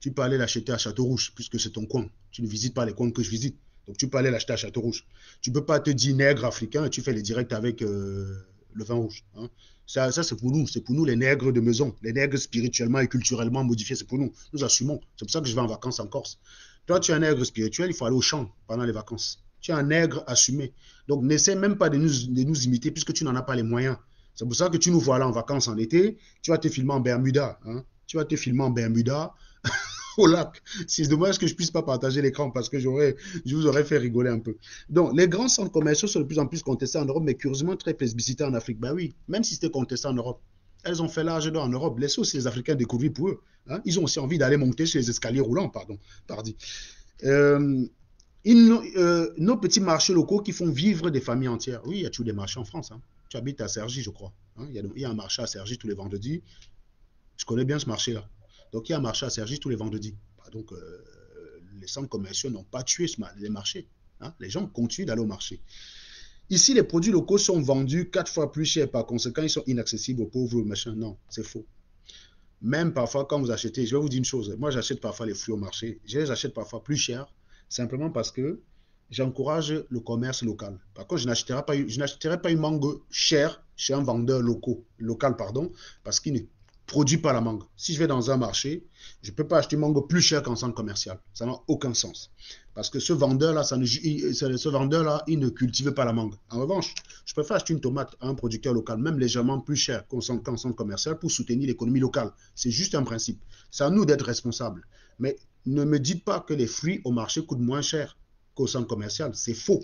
tu peux aller l'acheter à Château-Rouge puisque c'est ton coin. Tu ne visites pas les coins que je visite. Donc tu peux aller l'acheter à Château-Rouge. Tu ne peux pas te dire nègre africain et tu fais les directs avec le vin rouge. Hein. Ça c'est pour nous les nègres de maison, les nègres spirituellement et culturellement modifiés, c'est pour nous. Nous assumons. C'est pour ça que je vais en vacances en Corse. Toi, tu es un nègre spirituel, il faut aller au champ pendant les vacances. Tu es un nègre assumé. Donc n'essaie même pas de nous imiter puisque tu n'en as pas les moyens. C'est pour ça que tu nous vois là en vacances en été, tu vas te filmer en Bermuda. Hein. Tu vas te filmer en Bermuda au lac. C'est dommage que je ne puisse pas partager l'écran parce que je vous aurais fait rigoler un peu. Donc, les grands centres commerciaux sont de plus en plus contestés en Europe, mais curieusement très plébiscités en Afrique. Ben oui, même si c'était contesté en Europe, elles ont fait l'âge d'or en Europe. Laissez aussi les Africains découvrir pour eux. Hein. Ils ont aussi envie d'aller monter sur les escaliers roulants, pardon. Nos petits marchés locaux qui font vivre des familles entières. Oui, il y a toujours des marchés en France. Hein. Tu habites à Cergy, je crois. Hein. Il y a un marché à Cergy tous les vendredis. Je connais bien ce marché-là. Donc, il y a un marché à Cergy tous les vendredis. Donc, les centres commerciaux n'ont pas tué les marchés. Hein. Les gens continuent d'aller au marché. Ici, les produits locaux sont vendus 4 fois plus cher. Par conséquent, ils sont inaccessibles aux pauvres machins. Non, c'est faux. Même parfois, quand vous achetez, je vais vous dire une chose. Moi, j'achète parfois les fruits au marché. Je les achète parfois plus cher, simplement parce que j'encourage le commerce local. Par contre, je n'achèterai pas une mangue chère chez un vendeur local, parce qu'il produit pas la mangue. Si je vais dans un marché, je ne peux pas acheter une mangue plus cher qu'en centre commercial. Ça n'a aucun sens. Parce que ce vendeur-là, il ne cultive pas la mangue. En revanche, je préfère acheter une tomate à un producteur local, même légèrement plus cher qu'en centre commercial pour soutenir l'économie locale. C'est juste un principe. C'est à nous d'être responsables. Mais ne me dites pas que les fruits au marché coûtent moins cher qu'au centre commercial. C'est faux.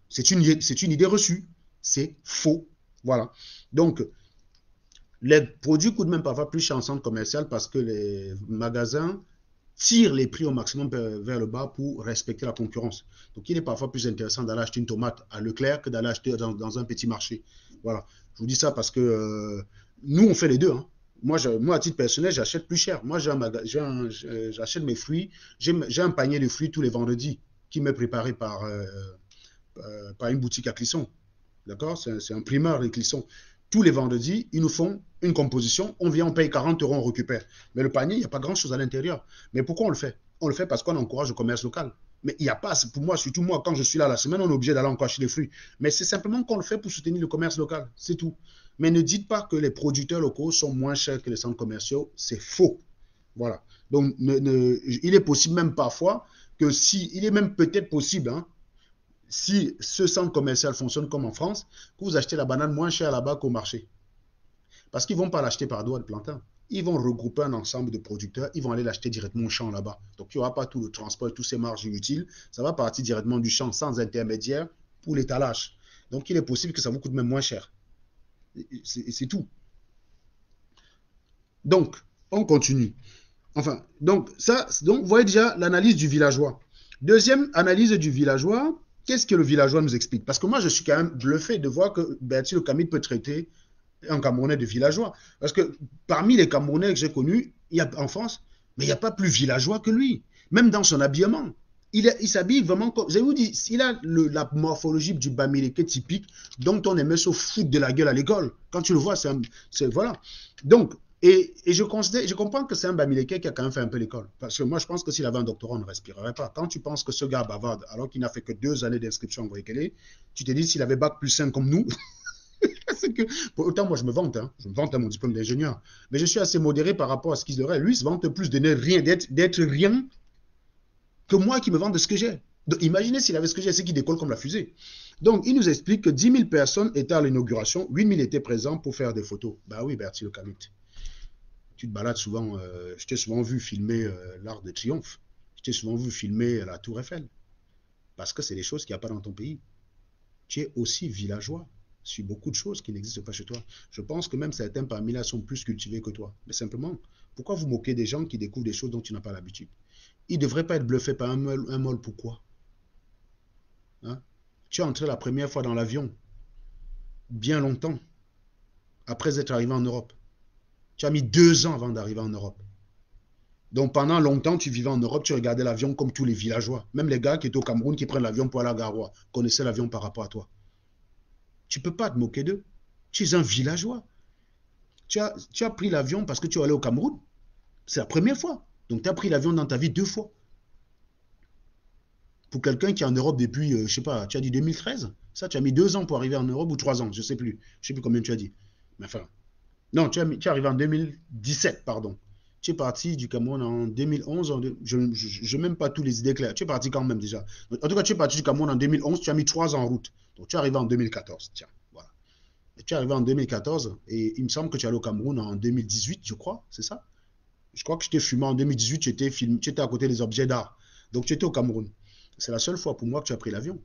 C'est une idée reçue. C'est faux. Voilà. Donc, les produits coûtent même parfois plus cher en centre commercial parce que les magasins tirent les prix au maximum vers le bas pour respecter la concurrence. Donc, il est parfois plus intéressant d'aller acheter une tomate à Leclerc que d'aller acheter dans un petit marché. Voilà. Je vous dis ça parce que nous, on fait les deux. Hein. Moi, à titre personnel, j'achète plus cher. Moi, j'achète mes fruits. J'ai un panier de fruits tous les vendredis qui m'est préparé par une boutique à Clisson. D'accord? C'est un primeur de Clisson. Tous les vendredis, ils nous font une composition. On vient, on paye 40 euros, on récupère. Mais le panier, il n'y a pas grand-chose à l'intérieur. Mais pourquoi on le fait? On le fait parce qu'on encourage le commerce local. Mais il n'y a pas, pour moi, surtout moi, quand je suis là la semaine, on est obligé d'aller encore acheter des fruits. Mais c'est simplement qu'on le fait pour soutenir le commerce local. C'est tout. Mais ne dites pas que les producteurs locaux sont moins chers que les centres commerciaux. C'est faux. Voilà. Donc, il est possible même parfois que si, il est même peut-être possible, hein, si ce centre commercial fonctionne comme en France, que vous achetez la banane moins chère là-bas qu'au marché. Parce qu'ils ne vont pas l'acheter par doigt de plantain. Ils vont regrouper un ensemble de producteurs, ils vont aller l'acheter directement au champ là-bas. Donc il n'y aura pas tout le transport et tous ces marges inutiles. Ça va partir directement du champ sans intermédiaire pour l'étalage. Donc il est possible que ça vous coûte même moins cher. C'est tout. Donc, on continue. Enfin, donc vous voyez déjà l'analyse du villageois. Deuxième analyse du villageois. Qu'est-ce que le villageois nous explique? Parce que moi, je suis quand même bluffé de voir que Bertil Okamide peut traiter un Camerounais de villageois. Parce que parmi les Camerounais que j'ai connus en France, mais il n'y a pas plus villageois que lui. Même dans son habillement. Il s'habille vraiment comme... Je vous dis, il a la morphologie du Bamileke typique dont on aimait se foutre de la gueule à l'école. Quand tu le vois, voilà. Donc, et je comprends que c'est un Bamileke qui a quand même fait un peu l'école. Parce que moi, je pense que s'il avait un doctorat, on ne respirerait pas. Quand tu penses que ce gars bavarde, alors qu'il n'a fait que 2 années d'inscription en Guadeloupe, tu te dis s'il avait bac plus 5 comme nous. Autant moi, je me vante. Hein. Je me vante à mon diplôme d'ingénieur. Mais je suis assez modéré par rapport à ce qu'il aurait. Lui, il se vante plus de rien, d'être rien que moi qui me vante de ce que j'ai. Imaginez s'il avait ce que j'ai, c'est qu'il décolle comme la fusée. Donc, il nous explique que 10 000 personnes étaient à l'inauguration, 8 000 étaient présents pour faire des photos. Bah oui, Bertil Okamide. Tu te balades souvent, je t'ai souvent vu filmer l'Arc de Triomphe. Je t'ai souvent vu filmer la Tour Eiffel. Parce que c'est des choses qu'il n'y a pas dans ton pays. Tu es aussi villageois sur beaucoup de choses qui n'existent pas chez toi. Je pense que même certains parmi là sont plus cultivés que toi. Mais simplement, pourquoi vous moquez des gens qui découvrent des choses dont tu n'as pas l'habitude? Ils ne devraient pas être bluffés par un molle. Pourquoi? Hein? Tu es entré la première fois dans l'avion, bien longtemps, après être arrivé en Europe. Tu as mis 2 ans avant d'arriver en Europe. Donc pendant longtemps, tu vivais en Europe, tu regardais l'avion comme tous les villageois. Même les gars qui étaient au Cameroun, qui prennent l'avion pour aller à Garoua, connaissaient l'avion par rapport à toi. Tu ne peux pas te moquer d'eux. Tu es un villageois. Tu as pris l'avion parce que tu es allé au Cameroun. C'est la première fois. Donc tu as pris l'avion dans ta vie 2 fois. Pour quelqu'un qui est en Europe depuis, je ne sais pas, tu as dit 2013. Ça, tu as mis 2 ans pour arriver en Europe ou 3 ans, je ne sais plus. Je ne sais plus combien tu as dit. Mais enfin, non, tu es arrivé en 2017, pardon. Tu es parti du Cameroun en 2011. Je n'ai même pas tous les idées claires. Tu es parti quand même déjà. En tout cas, tu es parti du Cameroun en 2011. Tu as mis 3 ans en route. Donc, tu es arrivé en 2014. Tiens, voilà. Et tu es arrivé en 2014 et il me semble que tu es allé au Cameroun en 2018, je crois. C'est ça? Je crois que je t'ai filmé en 2018. Tu étais à côté des objets d'art. Donc, tu étais au Cameroun. C'est la seule fois pour moi que tu as pris l'avion.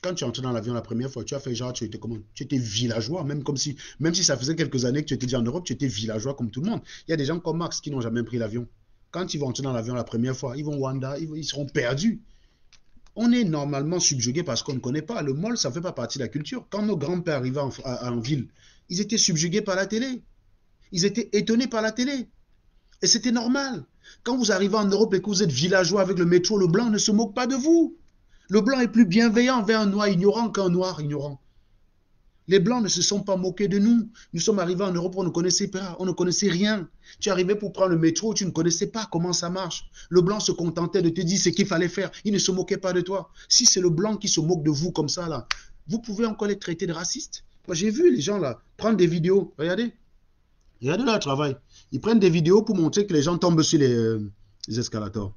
Quand tu es entré dans l'avion la première fois, tu as fait genre, tu étais comment? Tu étais villageois, même si ça faisait quelques années que tu étais déjà en Europe, tu étais villageois comme tout le monde. Il y a des gens comme Max qui n'ont jamais pris l'avion. Quand ils vont entrer dans l'avion la première fois, ils vont Wanda, ils seront perdus. On est normalement subjugué parce qu'on ne connaît pas. Le mol, ça ne fait pas partie de la culture. Quand nos grands-pères arrivaient en ville, ils étaient subjugués par la télé. Ils étaient étonnés par la télé. Et c'était normal. Quand vous arrivez en Europe et que vous êtes villageois avec le métro, le blanc ne se moque pas de vous. Le blanc est plus bienveillant envers un noir ignorant qu'un noir ignorant. Les blancs ne se sont pas moqués de nous. Nous sommes arrivés en Europe, on ne connaissait pas, on ne connaissait rien. Tu arrivais pour prendre le métro, tu ne connaissais pas comment ça marche. Le blanc se contentait de te dire ce qu'il fallait faire. Il ne se moquait pas de toi. Si c'est le blanc qui se moque de vous comme ça, là, vous pouvez encore les traiter de racistes. Moi, j'ai vu les gens là prendre des vidéos. Regardez. Regardez leur travail. Ils prennent des vidéos pour montrer que les gens tombent sur les escalators.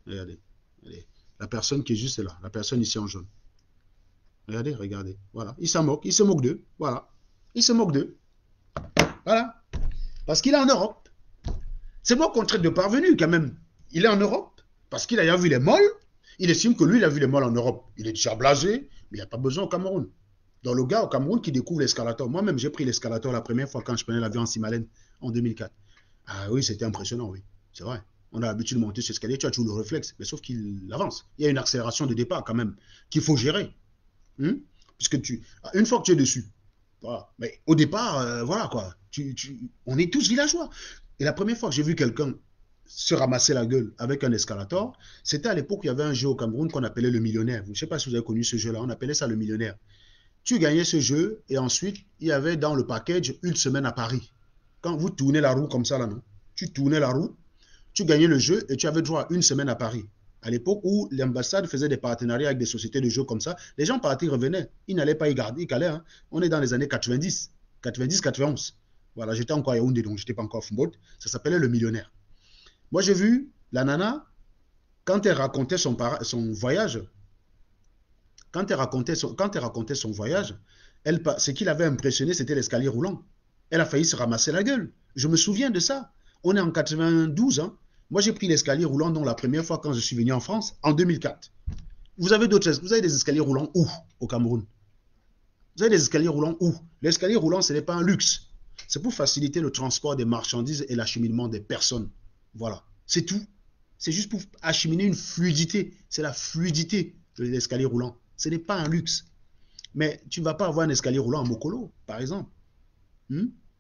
Regardez, regardez. La personne qui est juste là, la personne ici en jaune. Regardez, regardez. Voilà, il s'en moque, il se moque d'eux. Voilà, il se moque d'eux. Voilà, parce qu'il est en Europe. C'est moi qu'on traite de parvenu quand même. Il est en Europe, parce qu'il a vu les molles. Il estime que lui, il a vu les molles en Europe. Il est déjà blasé, mais il n'y a pas besoin au Cameroun. Donc le gars au Cameroun qui découvre l'escalator. Moi-même, j'ai pris l'escalator la première fois quand je prenais l'avion en Simalène en 2004. Ah oui, c'était impressionnant, oui. C'est vrai. On a l'habitude de monter sur l'escalier, tu as toujours le réflexe, mais sauf qu'il avance. Il y a une accélération de départ quand même qu'il faut gérer. Puisque une fois que tu es dessus, voilà. Mais au départ, voilà quoi. On est tous villageois. Et la première fois que j'ai vu quelqu'un se ramasser la gueule avec un escalator, c'était à l'époque où il y avait un jeu au Cameroun qu'on appelait le millionnaire. Je ne sais pas si vous avez connu ce jeu-là, on appelait ça le millionnaire. Tu gagnais ce jeu et ensuite, il y avait dans le package une semaine à Paris. Quand vous tournez la roue comme ça, là, non? Tu tournais la roue, tu gagnais le jeu et tu avais droit à une semaine à Paris. À l'époque où l'ambassade faisait des partenariats avec des sociétés de jeux comme ça, les gens partaient, ils revenaient. Ils n'allaient pas y garder, ils calaient. Hein. On est dans les années 90, 91. Voilà, j'étais encore à Yaoundé, donc je n'étais pas encore à Fumbaud. Ça s'appelait le millionnaire. Moi, j'ai vu la nana, quand elle racontait son voyage, quand elle racontait son voyage, ce qui l'avait impressionné, c'était l'escalier roulant. Elle a failli se ramasser la gueule. Je me souviens de ça. On est en 92, hein. Moi, j'ai pris l'escalier roulant donc la première fois quand je suis venu en France, en 2004. Vous avez des escaliers roulants où au Cameroun? Vous avez des escaliers roulants où? L'escalier roulant, ce n'est pas un luxe. C'est pour faciliter le transport des marchandises et l'acheminement des personnes. Voilà, c'est tout. C'est juste pour acheminer une fluidité. C'est la fluidité de l'escalier roulant. Ce n'est pas un luxe. Mais tu ne vas pas avoir un escalier roulant en Mokolo, par exemple.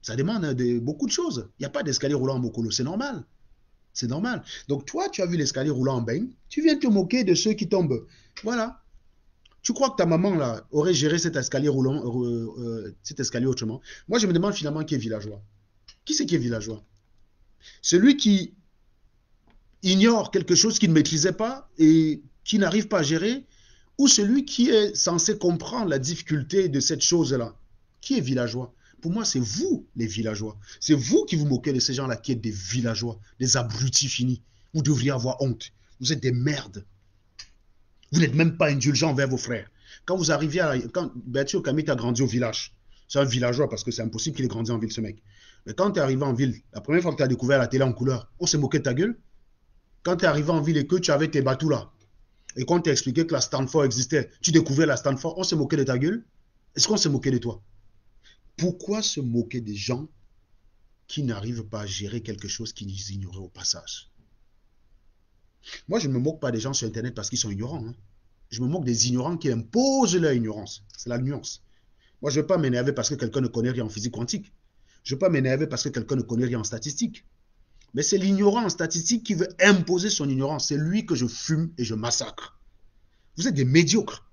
Ça demande beaucoup de choses. Il n'y a pas d'escalier roulant en Mokolo, c'est normal. C'est normal. Donc toi, tu as vu l'escalier roulant en baigne, tu viens te moquer de ceux qui tombent. Voilà. Tu crois que ta maman là aurait géré cet escalier roulant, cet escalier autrement? Moi, je me demande finalement qui est villageois. Qui c'est qui est villageois? Celui qui ignore quelque chose qu'il ne maîtrisait pas et qui n'arrive pas à gérer, ou celui qui est censé comprendre la difficulté de cette chose-là? Qui est villageois? Pour moi, c'est vous, les villageois. C'est vous qui vous moquez de ces gens-là qui êtes des villageois, des abrutis finis. Vous devriez avoir honte. Vous êtes des merdes. Vous n'êtes même pas indulgents envers vos frères. Quand vous arriviez à... Quand Berthier Kamit a grandi au village, c'est un villageois parce que c'est impossible qu'il ait grandi en ville, ce mec. Mais quand tu es arrivé en ville, la première fois que tu as découvert la télé en couleur, on s'est moqué de ta gueule. Quand tu es arrivé en ville et que tu avais tes batous là, et qu'on t'a expliqué que la Stanford existait, tu découvrais la Stanford, on s'est moqué de ta gueule. Est-ce qu'on s'est moqué de toi? Pourquoi se moquer des gens qui n'arrivent pas à gérer quelque chose qu'ils ignoraient au passage? Moi, je ne me moque pas des gens sur Internet parce qu'ils sont ignorants. Hein. Je me moque des ignorants qui imposent leur ignorance. C'est la nuance. Moi, je ne vais pas m'énerver parce que quelqu'un ne connaît rien en physique quantique. Je ne vais pas m'énerver parce que quelqu'un ne connaît rien en statistique. Mais c'est l'ignorant en statistique qui veut imposer son ignorance. C'est lui que je fume et je massacre. Vous êtes des médiocres.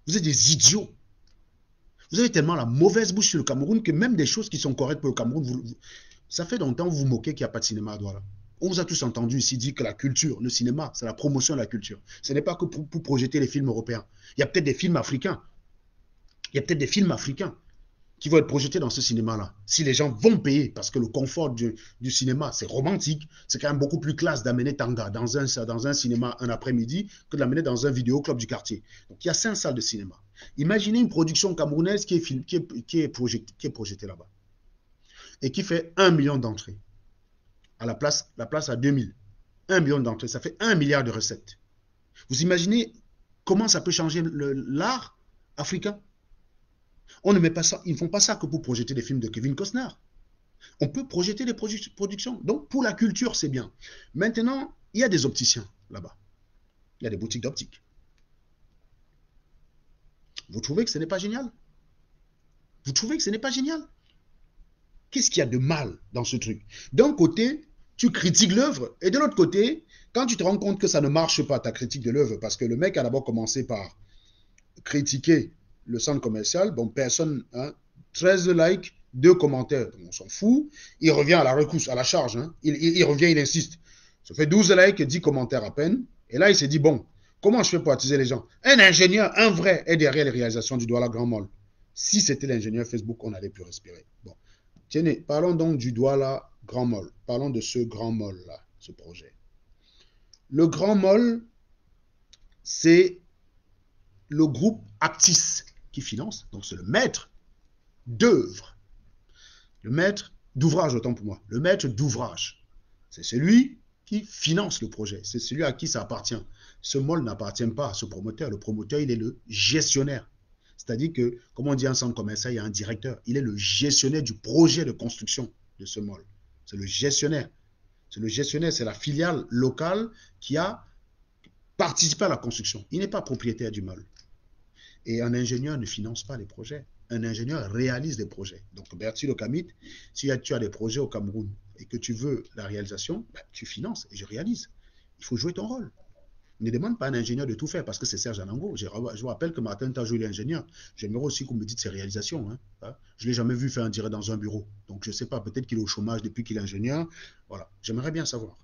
Vous êtes des idiots. Vous avez tellement la mauvaise bouche sur le Cameroun que même des choses qui sont correctes pour le Cameroun, ça fait longtemps que vous vous moquez qu'il n'y a pas de cinéma à Douala. On vous a tous entendu ici dire que la culture, le cinéma, c'est la promotion de la culture. Ce n'est pas que pour projeter les films européens. Il y a peut-être des films africains. Il y a peut-être des films africains qui vont être projetés dans ce cinéma-là. Si les gens vont payer, parce que le confort du cinéma, c'est romantique, c'est quand même beaucoup plus classe d'amener Tanga dans un cinéma un après-midi que de l'amener dans un vidéoclub du quartier. Donc il y a 5 salles de cinéma. Imaginez une production camerounaise qui est projetée là-bas et qui fait 1 million d'entrées. À la place à 2000. 1 million d'entrées, ça fait 1 milliard de recettes. Vous imaginez comment ça peut changer l'art africain? On ne met pas ça, ils ne font pas ça que pour projeter des films de Kevin Costner. On peut projeter des productions. Donc, pour la culture, c'est bien. Maintenant, il y a des opticiens là-bas. Il y a des boutiques d'optique. Vous trouvez que ce n'est pas génial? Vous trouvez que ce n'est pas génial? Qu'est-ce qu'il y a de mal dans ce truc? D'un côté, tu critiques l'œuvre, et de l'autre côté, quand tu te rends compte que ça ne marche pas, ta critique de l'œuvre, parce que le mec a d'abord commencé par critiquer le centre commercial, bon, personne, hein, 13 likes, 2 commentaires, on s'en fout, il revient à la recousse, à la charge, hein, il revient, il insiste. Ça fait 12 likes, 10 commentaires à peine, et là il s'est dit, bon, comment je fais pour attiser les gens? Un ingénieur, un vrai, est derrière les réalisations du Douala Grand Mall. Si c'était l'ingénieur Facebook, on n'allait plus respirer. Bon, Tenez, parlons donc du Douala Grand Mall. Parlons de ce Grand Mall-là, ce projet. Le Grand Mall, c'est le groupe Actis qui finance, donc c'est le maître d'œuvre, le maître d'ouvrage, autant pour moi, le maître d'ouvrage. C'est celui qui finance le projet, c'est celui à qui ça appartient. Ce mall n'appartient pas à ce promoteur. Le promoteur, il est le gestionnaire. C'est-à-dire que, comme on dit en centre commercial, il y a un directeur. Il est le gestionnaire du projet de construction de ce mall. C'est le gestionnaire. C'est le gestionnaire, c'est la filiale locale qui a participé à la construction. Il n'est pas propriétaire du mall. Et un ingénieur ne finance pas les projets. Un ingénieur réalise des projets. Donc, Bertie Locamit, si tu as des projets au Cameroun et que tu veux la réalisation, ben, tu finances et je réalise. Il faut jouer ton rôle. Ne demande pas à un ingénieur de tout faire parce que c'est Serge Anango. Je vous rappelle que Martin Tajou est ingénieur. J'aimerais aussi qu'on me dise ses réalisations. Hein. Je ne l'ai jamais vu faire un direct dans un bureau. Donc, je ne sais pas, peut-être qu'il est au chômage depuis qu'il est ingénieur. Voilà, j'aimerais bien savoir.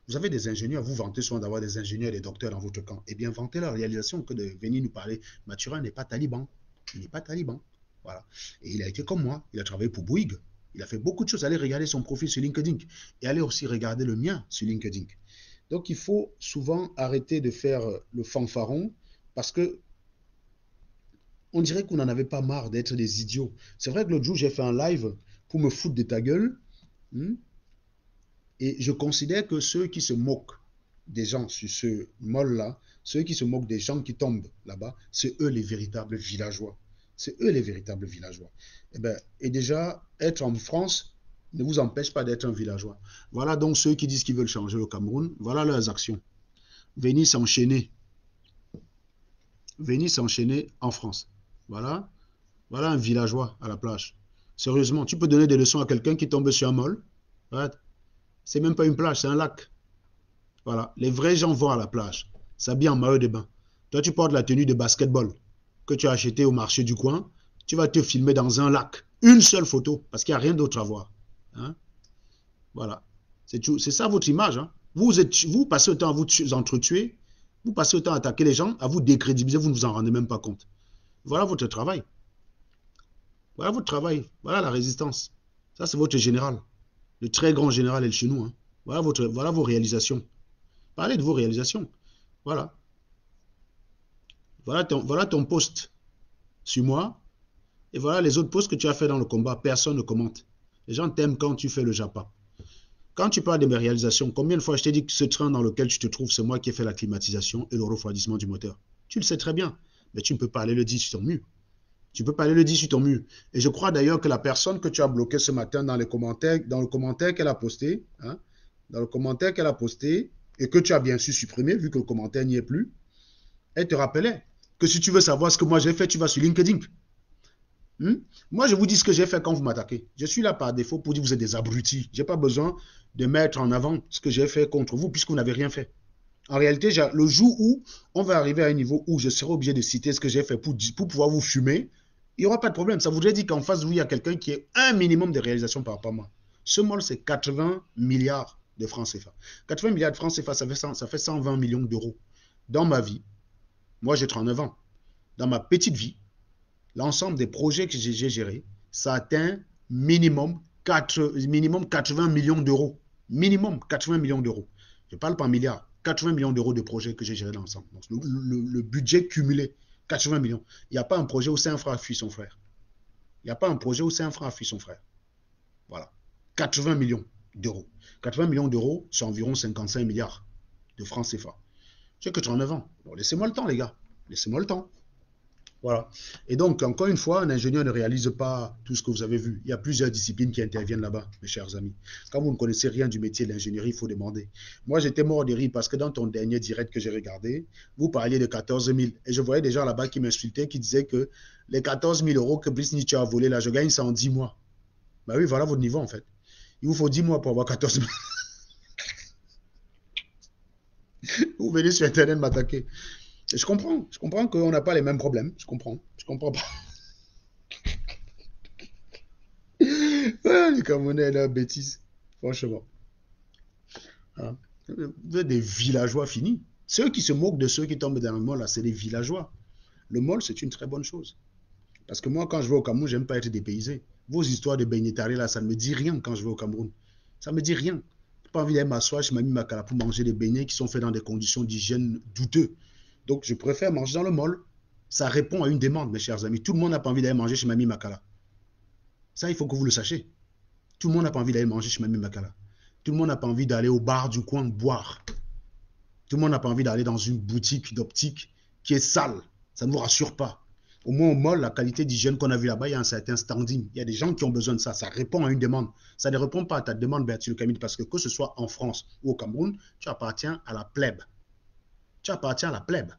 Vous avez des ingénieurs, vous vantez souvent d'avoir des ingénieurs et des docteurs dans votre camp. Eh bien, vantez la réalisation que de venir nous parler. Mathurin n'est pas taliban. Il n'est pas taliban. Voilà. Et il a été comme moi. Il a travaillé pour Bouygues. Il a fait beaucoup de choses. Allez regarder son profil sur LinkedIn. Et allez aussi regarder le mien sur LinkedIn. Donc, il faut souvent arrêter de faire le fanfaron parce que on dirait qu'on n'en avait pas marre d'être des idiots. C'est vrai que l'autre jour, j'ai fait un live pour me foutre de ta gueule. Et je considère que ceux qui se moquent des gens sur ce mall-là, ceux qui se moquent des gens qui tombent là-bas, c'est eux les véritables villageois. C'est eux les véritables villageois. Et déjà, être en France ne vous empêche pas d'être un villageois. Voilà donc ceux qui disent qu'ils veulent changer le Cameroun. Voilà leurs actions. Venir s'enchaîner. Venir s'enchaîner en France. Voilà. Voilà un villageois à la plage. Sérieusement, tu peux donner des leçons à quelqu'un qui tombe sur un mall. Voilà. C'est même pas une plage, c'est un lac. Voilà. Les vrais gens vont à la plage, s'habillent en maillot de bain. Toi, tu portes la tenue de basketball que tu as acheté au marché du coin. Tu vas te filmer dans un lac. Une seule photo, parce qu'il n'y a rien d'autre à voir. Hein? Voilà. C'est ça votre image. Hein? Vous passez le temps à vous entretuer. Vous passez le temps à attaquer les gens, à vous décrédibiliser. Vous ne vous en rendez même pas compte. Voilà votre travail. Voilà votre travail. Voilà la résistance. Ça, c'est votre général. Le très grand général El Chenou. Hein. Voilà vos réalisations. Parlez de vos réalisations. Voilà. Voilà ton post sur moi. Et voilà les autres posts que tu as fait dans le combat. Personne ne commente. Les gens t'aiment quand tu fais le japa. Quand tu parles de mes réalisations, combien de fois je t'ai dit que ce train dans lequel tu te trouves, c'est moi qui ai fait la climatisation et le refroidissement du moteur. Tu le sais très bien. Mais tu ne peux pas aller le dire sur ton mur. Tu ne peux pas aller le dire sur ton mur. Et je crois d'ailleurs que la personne que tu as bloquée ce matin dans le commentaire qu'elle a posté, hein, dans le commentaire qu'elle a posté, et que tu as bien sûr supprimé, vu que le commentaire n'y est plus, elle te rappelait que si tu veux savoir ce que moi j'ai fait, tu vas sur LinkedIn. Moi, je vous dis ce que j'ai fait quand vous m'attaquez. Je suis là par défaut pour dire que vous êtes des abrutis. Je n'ai pas besoin de mettre en avant ce que j'ai fait contre vous, puisque vous n'avez rien fait. En réalité, le jour où on va arriver à un niveau où je serai obligé de citer ce que j'ai fait pour pouvoir vous fumer, il n'y aura pas de problème. Ça voudrait dire qu'en face de vous, il y a quelqu'un qui a un minimum de réalisation par rapport à moi. Ce mall, c'est 80 milliards de francs CFA. 80 milliards de francs CFA, ça fait 120 millions d'euros. Dans ma vie, moi j'ai 39 ans, dans ma petite vie, l'ensemble des projets que j'ai gérés, ça atteint minimum 80 millions d'euros. Minimum 80 millions d'euros. Je ne parle pas en milliards. 80 millions d'euros de projets que j'ai gérés dans l'ensemble. Donc, le budget cumulé, 80 millions. Il n'y a pas un projet où c'est un frère fuit son frère. Il n'y a pas un projet où c'est un frère fuit son frère. Voilà. 80 millions d'euros. 80 millions d'euros, c'est environ 55 milliards de francs CFA. J'ai que 39 ans. Bon, laissez-moi le temps, les gars. Laissez-moi le temps. Voilà. Et donc, encore une fois, un ingénieur ne réalise pas tout ce que vous avez vu. Il y a plusieurs disciplines qui interviennent là-bas, mes chers amis. Quand vous ne connaissez rien du métier de l'ingénierie, il faut demander. Moi, j'étais mort de rire parce que dans ton dernier direct que j'ai regardé, vous parliez de 14 000. Et je voyais des gens là-bas qui m'insultaient, qui disaient que les 14 000 euros que Brice Nietzsche a volé, là, je gagne ça en 10 mois. Ben oui, voilà votre niveau, en fait. Il vous faut 10 mois pour avoir 14 000. Vous venez sur Internet m'attaquer. Je comprends qu'on n'a pas les mêmes problèmes. Je comprends pas. Ah, les Camerounais, là, bêtises. Franchement. Hein. Vous êtes des villageois finis. Ceux qui se moquent de ceux qui tombent dans le mall, là, c'est des villageois. Le mall, c'est une très bonne chose. Parce que moi, quand je vais au Cameroun, j'aime pas être dépaysé. Vos histoires de beignetari, là, ça ne me dit rien quand je vais au Cameroun. Ça ne me dit rien. Je n'ai pas envie d'aller m'asseoir chez Mamie Makala pour manger des beignets qui sont faits dans des conditions d'hygiène douteuses. Donc, je préfère manger dans le mall. Ça répond à une demande, mes chers amis. Tout le monde n'a pas envie d'aller manger chez Mamie Makala. Ça, il faut que vous le sachiez. Tout le monde n'a pas envie d'aller manger chez Mamie Makala. Tout le monde n'a pas envie d'aller au bar du coin boire. Tout le monde n'a pas envie d'aller dans une boutique d'optique qui est sale. Ça ne vous rassure pas. Au moins au mall, la qualité d'hygiène qu'on a vu là-bas, il y a un certain standing. Il y a des gens qui ont besoin de ça. Ça répond à une demande. Ça ne répond pas à ta demande, Bertil Kamil, parce que ce soit en France ou au Cameroun, tu appartiens à la plèbe. Tu appartiens à la plèbe.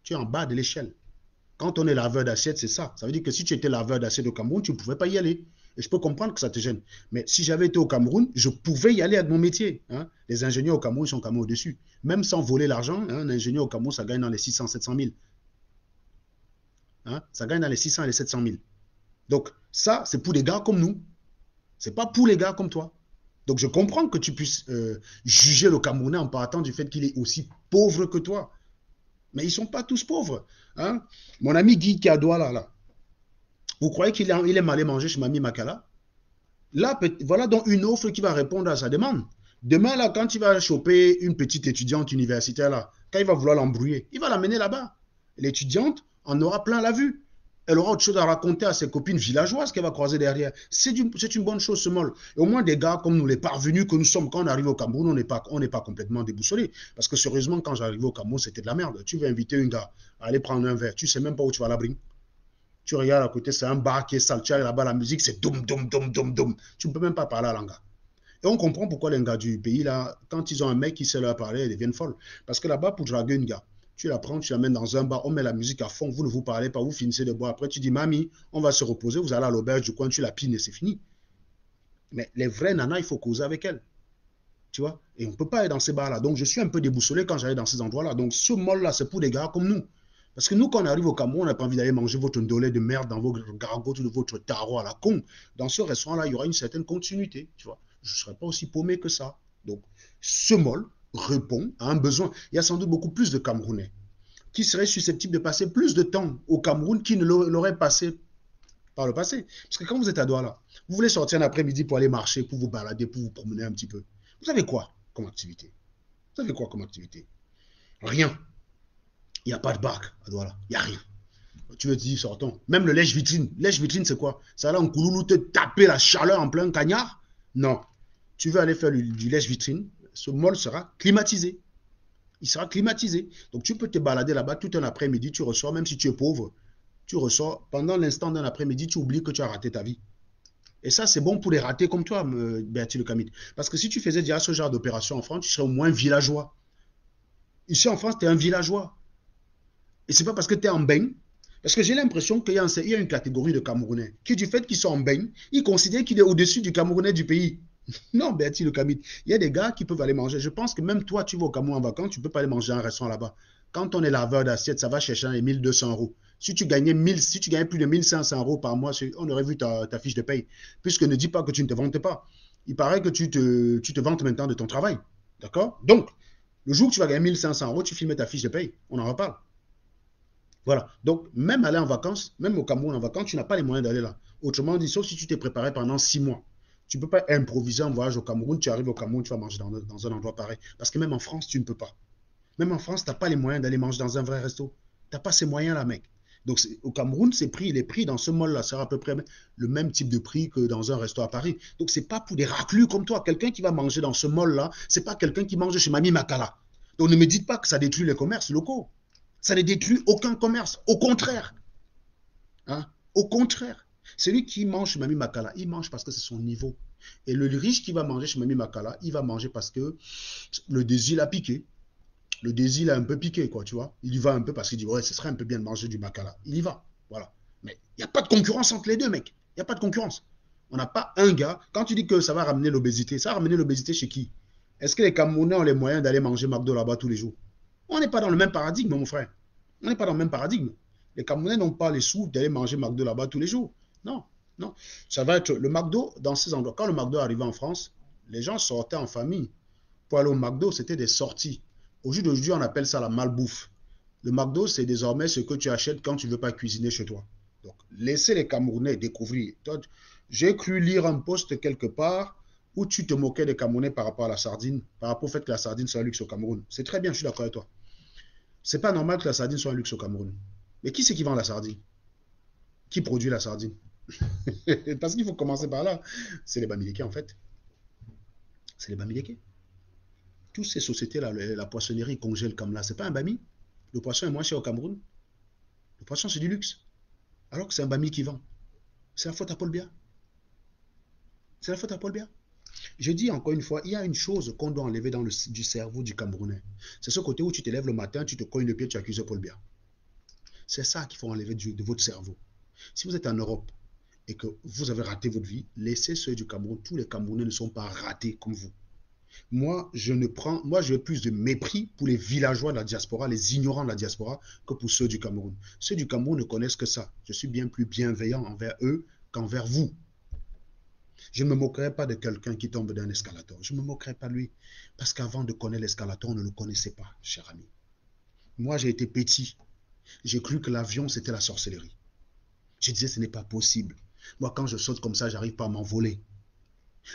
Tu es en bas de l'échelle. Quand on est laveur d'assiette, c'est ça. Ça veut dire que si tu étais laveur d'assiette au Cameroun, tu ne pouvais pas y aller. Et je peux comprendre que ça te gêne. Mais si j'avais été au Cameroun, je pouvais y aller avec mon métier. Hein. Les ingénieurs au Cameroun sont quand même au-dessus. Même sans voler l'argent, hein, un ingénieur au Cameroun, ça gagne dans les 600, 700 000. Hein. Ça gagne dans les 600 et les 700 000. Donc, ça, c'est pour des gars comme nous. Ce n'est pas pour les gars comme toi. Donc, je comprends que tu puisses juger le Camerounais en partant du fait qu'il est aussi pauvre que toi. Mais ils ne sont pas tous pauvres. Hein. Mon ami Guy Kadoua, là, vous croyez qu'il est allé manger chez Mamie Makala? Là, voilà donc une offre qui va répondre à sa demande. Demain, là, quand il va choper une petite étudiante universitaire, là, quand il va vouloir l'embrouiller, il va l'amener là-bas. L'étudiante en aura plein la vue. Elle aura autre chose à raconter à ses copines villageoises qu'elle va croiser derrière. C'est une bonne chose, ce mol. Et au moins, des gars comme nous, les parvenus que nous sommes, quand on arrive au Cameroun, on n'est pas complètement déboussolés. Parce que sérieusement, quand j'arrivais au Cameroun, c'était de la merde. Tu veux inviter un gars à aller prendre un verre, tu ne sais même pas où tu vas l'abri. Tu regardes à côté, c'est un bar qui est sale. Tu arrives là-bas, la musique, c'est doum, doum, doum, doum, doum. Tu ne peux même pas parler à l'anga. Et on comprend pourquoi les gars du pays, là, quand ils ont un mec qui sait leur parler, ils deviennent folles. Parce que là-bas, pour draguer une gars, tu la prends, tu l'amènes dans un bar, on met la musique à fond, vous ne vous parlez pas, vous finissez de boire. Après, tu dis, mamie, on va se reposer, vous allez à l'auberge du coin, tu la pines et c'est fini. Mais les vrais nanas, il faut causer avec elles. Tu vois? Et on ne peut pas aller dans ces bars-là. Donc, je suis un peu déboussolé quand j'allais dans ces endroits-là. Donc, ce mall-là, c'est pour des gars comme nous. Parce que nous, quand on arrive au Cameroun, on n'a pas envie d'aller manger votre ndolé de merde dans vos gargotes ou de votre tarot à la con. Dans ce restaurant-là, il y aura une certaine continuité. Tu vois? Je ne serai pas aussi paumé que ça. Donc, ce mall répond à un besoin. Il y a sans doute beaucoup plus de Camerounais qui seraient susceptibles de passer plus de temps au Cameroun qu'ils ne l'auraient passé par le passé. Parce que quand vous êtes à Douala, vous voulez sortir un après-midi pour aller marcher, pour vous balader, pour vous promener un petit peu. Vous avez quoi comme activité? Vous avez quoi comme activité? Rien. Il n'y a pas de barque à Douala. Il n'y a rien. Tu veux te dire, sortons. Même le lèche-vitrine. Lèche-vitrine, c'est quoi? Ça là en Kouloulou te taper la chaleur en plein cagnard? Non. Tu veux aller faire du lèche-vitrine, ce mall sera climatisé. Il sera climatisé. Donc tu peux te balader là-bas tout un après-midi, tu ressors, même si tu es pauvre, tu ressors. Pendant l'instant d'un après-midi, tu oublies que tu as raté ta vie. Et ça, c'est bon pour les ratés comme toi, Bertil Kamit. Parce que si tu faisais déjà ce genre d'opération en France, tu serais au moins villageois. Ici en France, tu es un villageois. Et c'est pas parce que tu es en baigne. Parce que j'ai l'impression qu'il y a une catégorie de Camerounais qui, du fait qu'ils sont en baigne, ils considèrent qu'il est au-dessus du Camerounais du pays. Non, Bertil Kamit. Il y a des gars qui peuvent aller manger. Je pense que même toi, tu vas au Cameroun en vacances, tu ne peux pas aller manger à un restaurant là-bas. Quand on est laveur d'assiette, ça va chercher les 1200 euros. Si tu gagnais plus de 1500 euros par mois, on aurait vu ta fiche de paye. Puisque ne dis pas que tu ne te vantes pas. Il paraît que tu te vantes maintenant de ton travail. D'accord? Donc, le jour où tu vas gagner 1500 euros, tu filmes ta fiche de paye. On en reparle. Voilà. Donc, même aller en vacances, même au Cameroun en vacances, tu n'as pas les moyens d'aller là. Autrement dit, sauf si tu t'es préparé pendant 6 mois. Tu ne peux pas improviser un voyage au Cameroun, tu arrives au Cameroun, tu vas manger dans un endroit pareil. Parce que même en France, tu ne peux pas. Même en France, tu n'as pas les moyens d'aller manger dans un vrai resto. Tu n'as pas ces moyens-là, mec. Donc, au Cameroun, les prix dans ce mall-là sera à peu près le même type de prix que dans un resto à Paris. Donc, ce n'est pas pour des raclus comme toi. Quelqu'un qui va manger dans ce mall-là, ce n'est pas quelqu'un qui mange chez Mamie Makala. Donc, ne me dites pas que ça détruit les commerces locaux. Ça ne détruit aucun commerce. Au contraire. Hein? Au contraire. Celui qui mange chez Mamie Makala, il mange parce que c'est son niveau. Et le riche qui va manger chez Mamie Makala, il va manger parce que le désir l'a piqué. Le désir l'a un peu piqué, quoi, tu vois. Il y va un peu parce qu'il dit, ouais, ce serait un peu bien de manger du Makala. Il y va. Voilà. Mais il n'y a pas de concurrence entre les deux, mec. Il n'y a pas de concurrence. On n'a pas un gars. Quand tu dis que ça va ramener l'obésité, ça va ramener l'obésité chez qui? Est-ce que les Camerounais ont les moyens d'aller manger McDo là-bas tous les jours? On n'est pas dans le même paradigme, mon frère. On n'est pas dans le même paradigme. Les Camerounais n'ont pas les sous d'aller manger McDo là-bas tous les jours. Non, non. Ça va être le McDo dans ces endroits. Quand le McDo arrivait en France, les gens sortaient en famille. Pour aller au McDo, c'était des sorties. Au jour d'aujourd'hui, on appelle ça la malbouffe. Le McDo, c'est désormais ce que tu achètes quand tu ne veux pas cuisiner chez toi. Donc, laissez les Camerounais découvrir. J'ai cru lire un post quelque part où tu te moquais des Camerounais par rapport à la sardine, par rapport au fait que la sardine soit un luxe au Cameroun. C'est très bien, je suis d'accord avec toi. C'est pas normal que la sardine soit un luxe au Cameroun. Mais qui c'est qui vend la sardine? Qui produit la sardine? Parce qu'il faut commencer par là. C'est les Bamileke, en fait. C'est les Bamileke. Toutes ces sociétés-là, la poissonnerie congèle comme là, c'est pas un Bami. Le poisson est moins cher au Cameroun. Le poisson, c'est du luxe. Alors que c'est un Bami qui vend. C'est la faute à Paul Biya. C'est la faute à Paul Biya. Je dis encore une fois, il y a une chose qu'on doit enlever du cerveau du Camerounais. C'est ce côté où tu te lèves le matin, tu te cognes le pied, tu accuses Paul Biya. C'est ça qu'il faut enlever de votre cerveau. Si vous êtes en Europe et que vous avez raté votre vie, laissez ceux du Cameroun. Tous les Camerounais ne sont pas ratés comme vous. Moi, j'ai plus de mépris pour les villageois de la diaspora, les ignorants de la diaspora, que pour ceux du Cameroun. Ceux du Cameroun ne connaissent que ça. Je suis bien plus bienveillant envers eux qu'envers vous. Je ne me moquerai pas de quelqu'un qui tombe d'un escalator. Je ne me moquerai pas de lui. Parce qu'avant de connaître l'escalator, on ne le connaissait pas, cher ami. Moi, j'ai été petit. J'ai cru que l'avion, c'était la sorcellerie. Je disais, ce n'est pas possible. Moi, quand je saute comme ça, j'arrive pas à m'envoler.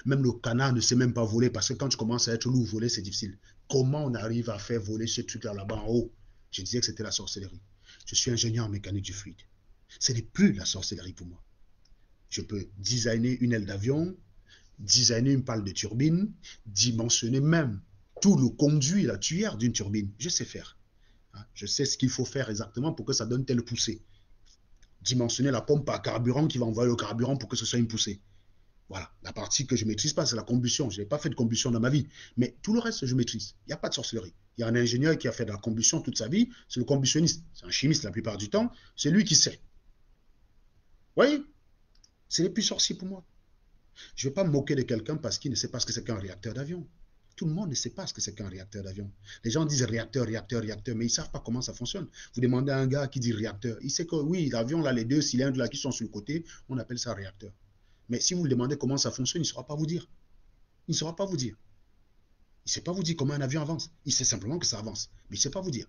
Même le canard ne sait même pas voler parce que quand tu commences à être loup, voler, c'est difficile. Comment on arrive à faire voler ce truc-là là-bas en haut? Je disais que c'était la sorcellerie. Je suis ingénieur en mécanique du fluide. Ce n'est plus la sorcellerie pour moi. Je peux designer une aile d'avion, designer une pale de turbine, dimensionner même tout le conduit, la tuyère d'une turbine. Je sais faire. Je sais ce qu'il faut faire exactement pour que ça donne telle poussée. Dimensionner la pompe à carburant qui va envoyer le carburant pour que ce soit une poussée. Voilà, la partie que je ne maîtrise pas, c'est la combustion. Je n'ai pas fait de combustion dans ma vie. Mais tout le reste, je maîtrise. Il n'y a pas de sorcellerie. Il y a un ingénieur qui a fait de la combustion toute sa vie. C'est le combustionniste. C'est un chimiste la plupart du temps. C'est lui qui sait. Vous voyez? Ce n'est plus sorcier pour moi. Je ne vais pas me moquer de quelqu'un parce qu'il ne sait pas ce que c'est qu'un réacteur d'avion. Tout le monde ne sait pas ce que c'est qu'un réacteur d'avion. Les gens disent réacteur, réacteur, réacteur, mais ils ne savent pas comment ça fonctionne. Vous demandez à un gars qui dit réacteur. Il sait que oui, l'avion, là, les deux cylindres là, qui sont sur le côté, on appelle ça réacteur. Mais si vous lui demandez comment ça fonctionne, il ne saura pas vous dire. Il ne saura pas vous dire. Il ne sait pas vous dire comment un avion avance. Il sait simplement que ça avance. Mais il ne sait pas vous dire.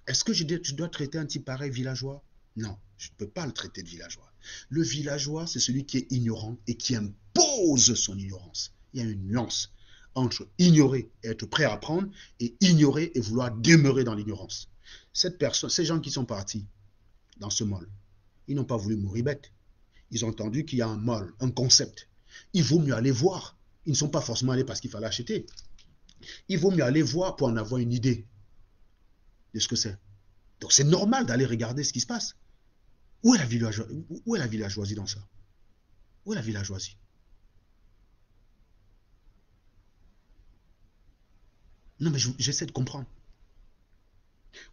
Est-ce que je dois traiter un type pareil villageois? Non, je ne peux pas le traiter de villageois. Le villageois, c'est celui qui est ignorant et qui impose son ignorance. Il y a une nuance entre ignorer et être prêt à apprendre et ignorer et vouloir demeurer dans l'ignorance. Ces gens qui sont partis dans ce mall, ils n'ont pas voulu mourir bêtes. Ils ont entendu qu'il y a un mall, un concept. Il vaut mieux aller voir. Ils ne sont pas forcément allés parce qu'il fallait acheter. Il vaut mieux aller voir pour en avoir une idée de ce que c'est. Donc c'est normal d'aller regarder ce qui se passe. Où est la villageoisie dans ça? Où est la villageoisie? Non, mais j'essaie de comprendre.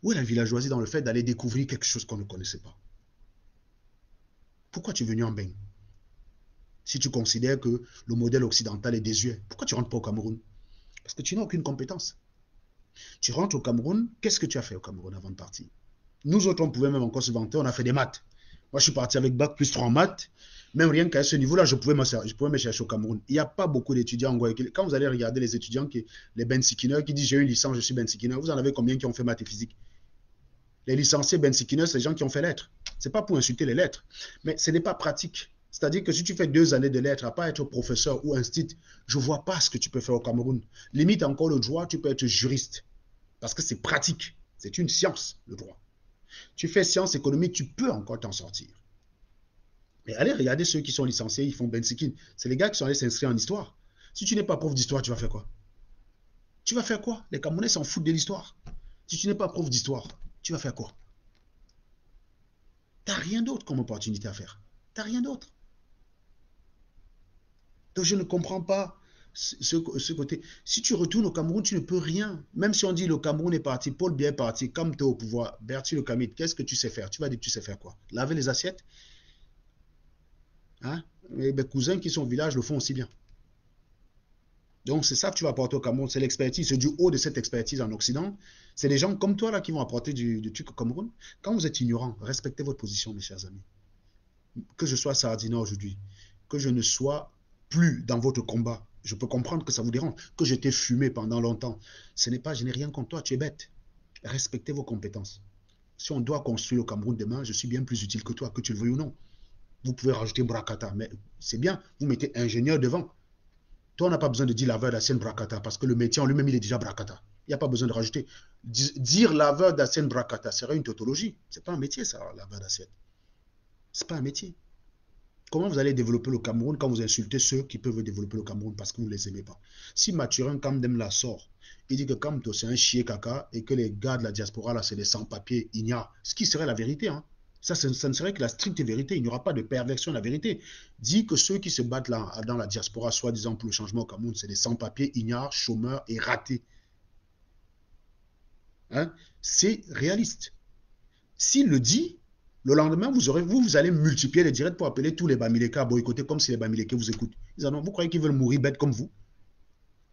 Où est la villageoisie dans le fait d'aller découvrir quelque chose qu'on ne connaissait pas? Pourquoi tu es venu en Beng? Si tu considères que le modèle occidental est désuet, pourquoi tu ne rentres pas au Cameroun? Parce que tu n'as aucune compétence. Tu rentres au Cameroun, qu'est-ce que tu as fait au Cameroun avant de partir? Nous autres, on pouvait même encore se vanter, on a fait des maths. Moi, je suis parti avec bac plus 3 en maths. Même rien qu'à ce niveau-là, je pouvais me chercher au Cameroun. Il n'y a pas beaucoup d'étudiants en Guayaquil. Quand vous allez regarder les étudiants, les Bensikineurs qui disent j'ai une licence, je suis Bensikineur, vous en avez combien qui ont fait maths et physique? Les licenciés Bensikineurs, c'est les gens qui ont fait lettres. Ce n'est pas pour insulter les lettres, mais ce n'est pas pratique. C'est-à-dire que si tu fais 2 années de lettres, à pas être professeur ou institut, je ne vois pas ce que tu peux faire au Cameroun. Limite encore le droit, tu peux être juriste. Parce que c'est pratique. C'est une science, le droit. Tu fais sciences économiques, tu peux encore t'en sortir. Mais allez regarder ceux qui sont licenciés, ils font Bensikin. C'est les gars qui sont allés s'inscrire en histoire. Si tu n'es pas prof d'histoire, tu vas faire quoi? Tu vas faire quoi? Les Camerounais s'en foutent de l'histoire. Si tu n'es pas prof d'histoire, tu vas faire quoi? Tu n'as rien d'autre comme opportunité à faire. Tu n'as rien d'autre. Donc je ne comprends pas ce côté. Si tu retournes au Cameroun, tu ne peux rien. Même si on dit le Cameroun est parti, Paul Biya est parti, comme tu es au pouvoir, Bertie Le Camit, qu'est-ce que tu sais faire? Tu vas dire que tu sais faire quoi? Laver les assiettes? Hein? Et mes cousins qui sont au village le font aussi bien. Donc c'est ça que tu vas apporter au Cameroun, c'est l'expertise, c'est du haut de cette expertise en Occident. C'est les gens comme toi là qui vont apporter du truc au Cameroun. Quand vous êtes ignorant, respectez votre position, mes chers amis. Que je sois Sardina aujourd'hui, que je ne sois plus dans votre combat, je peux comprendre que ça vous dérange, que je t'ai fumé pendant longtemps. Ce n'est pas, je n'ai rien contre toi, tu es bête. Respectez vos compétences. Si on doit construire le Cameroun demain, je suis bien plus utile que toi, que tu le veuilles ou non. Vous pouvez rajouter Brakata, mais c'est bien, vous mettez ingénieur devant. Toi, on n'a pas besoin de dire laveur d'assiette Brakata, parce que le métier en lui-même, il est déjà Brakata. Il n'y a pas besoin de rajouter. Dire laveur d'assiette Brakata serait une tautologie. Ce n'est pas un métier, ça, laveur d'assiette. Ce n'est pas un métier. Comment vous allez développer le Cameroun quand vous insultez ceux qui peuvent développer le Cameroun parce que vous ne les aimez pas? Si Mathurin Kamdem la sort, il dit que Kamto c'est un chier caca et que les gars de la diaspora là c'est des sans-papiers ignares, ce qui serait la vérité, hein. Ça ne serait que la stricte vérité, il n'y aura pas de perversion de la vérité. Dit que ceux qui se battent là dans la diaspora, soi-disant pour le changement au Cameroun, c'est des sans-papiers ignares, chômeurs et ratés. Hein? C'est réaliste. S'il le dit, le lendemain, vous allez multiplier les directs pour appeler tous les Bamileke à boycotter comme si les Bamileke vous écoutent. Vous croyez qu'ils veulent mourir bêtes comme vous?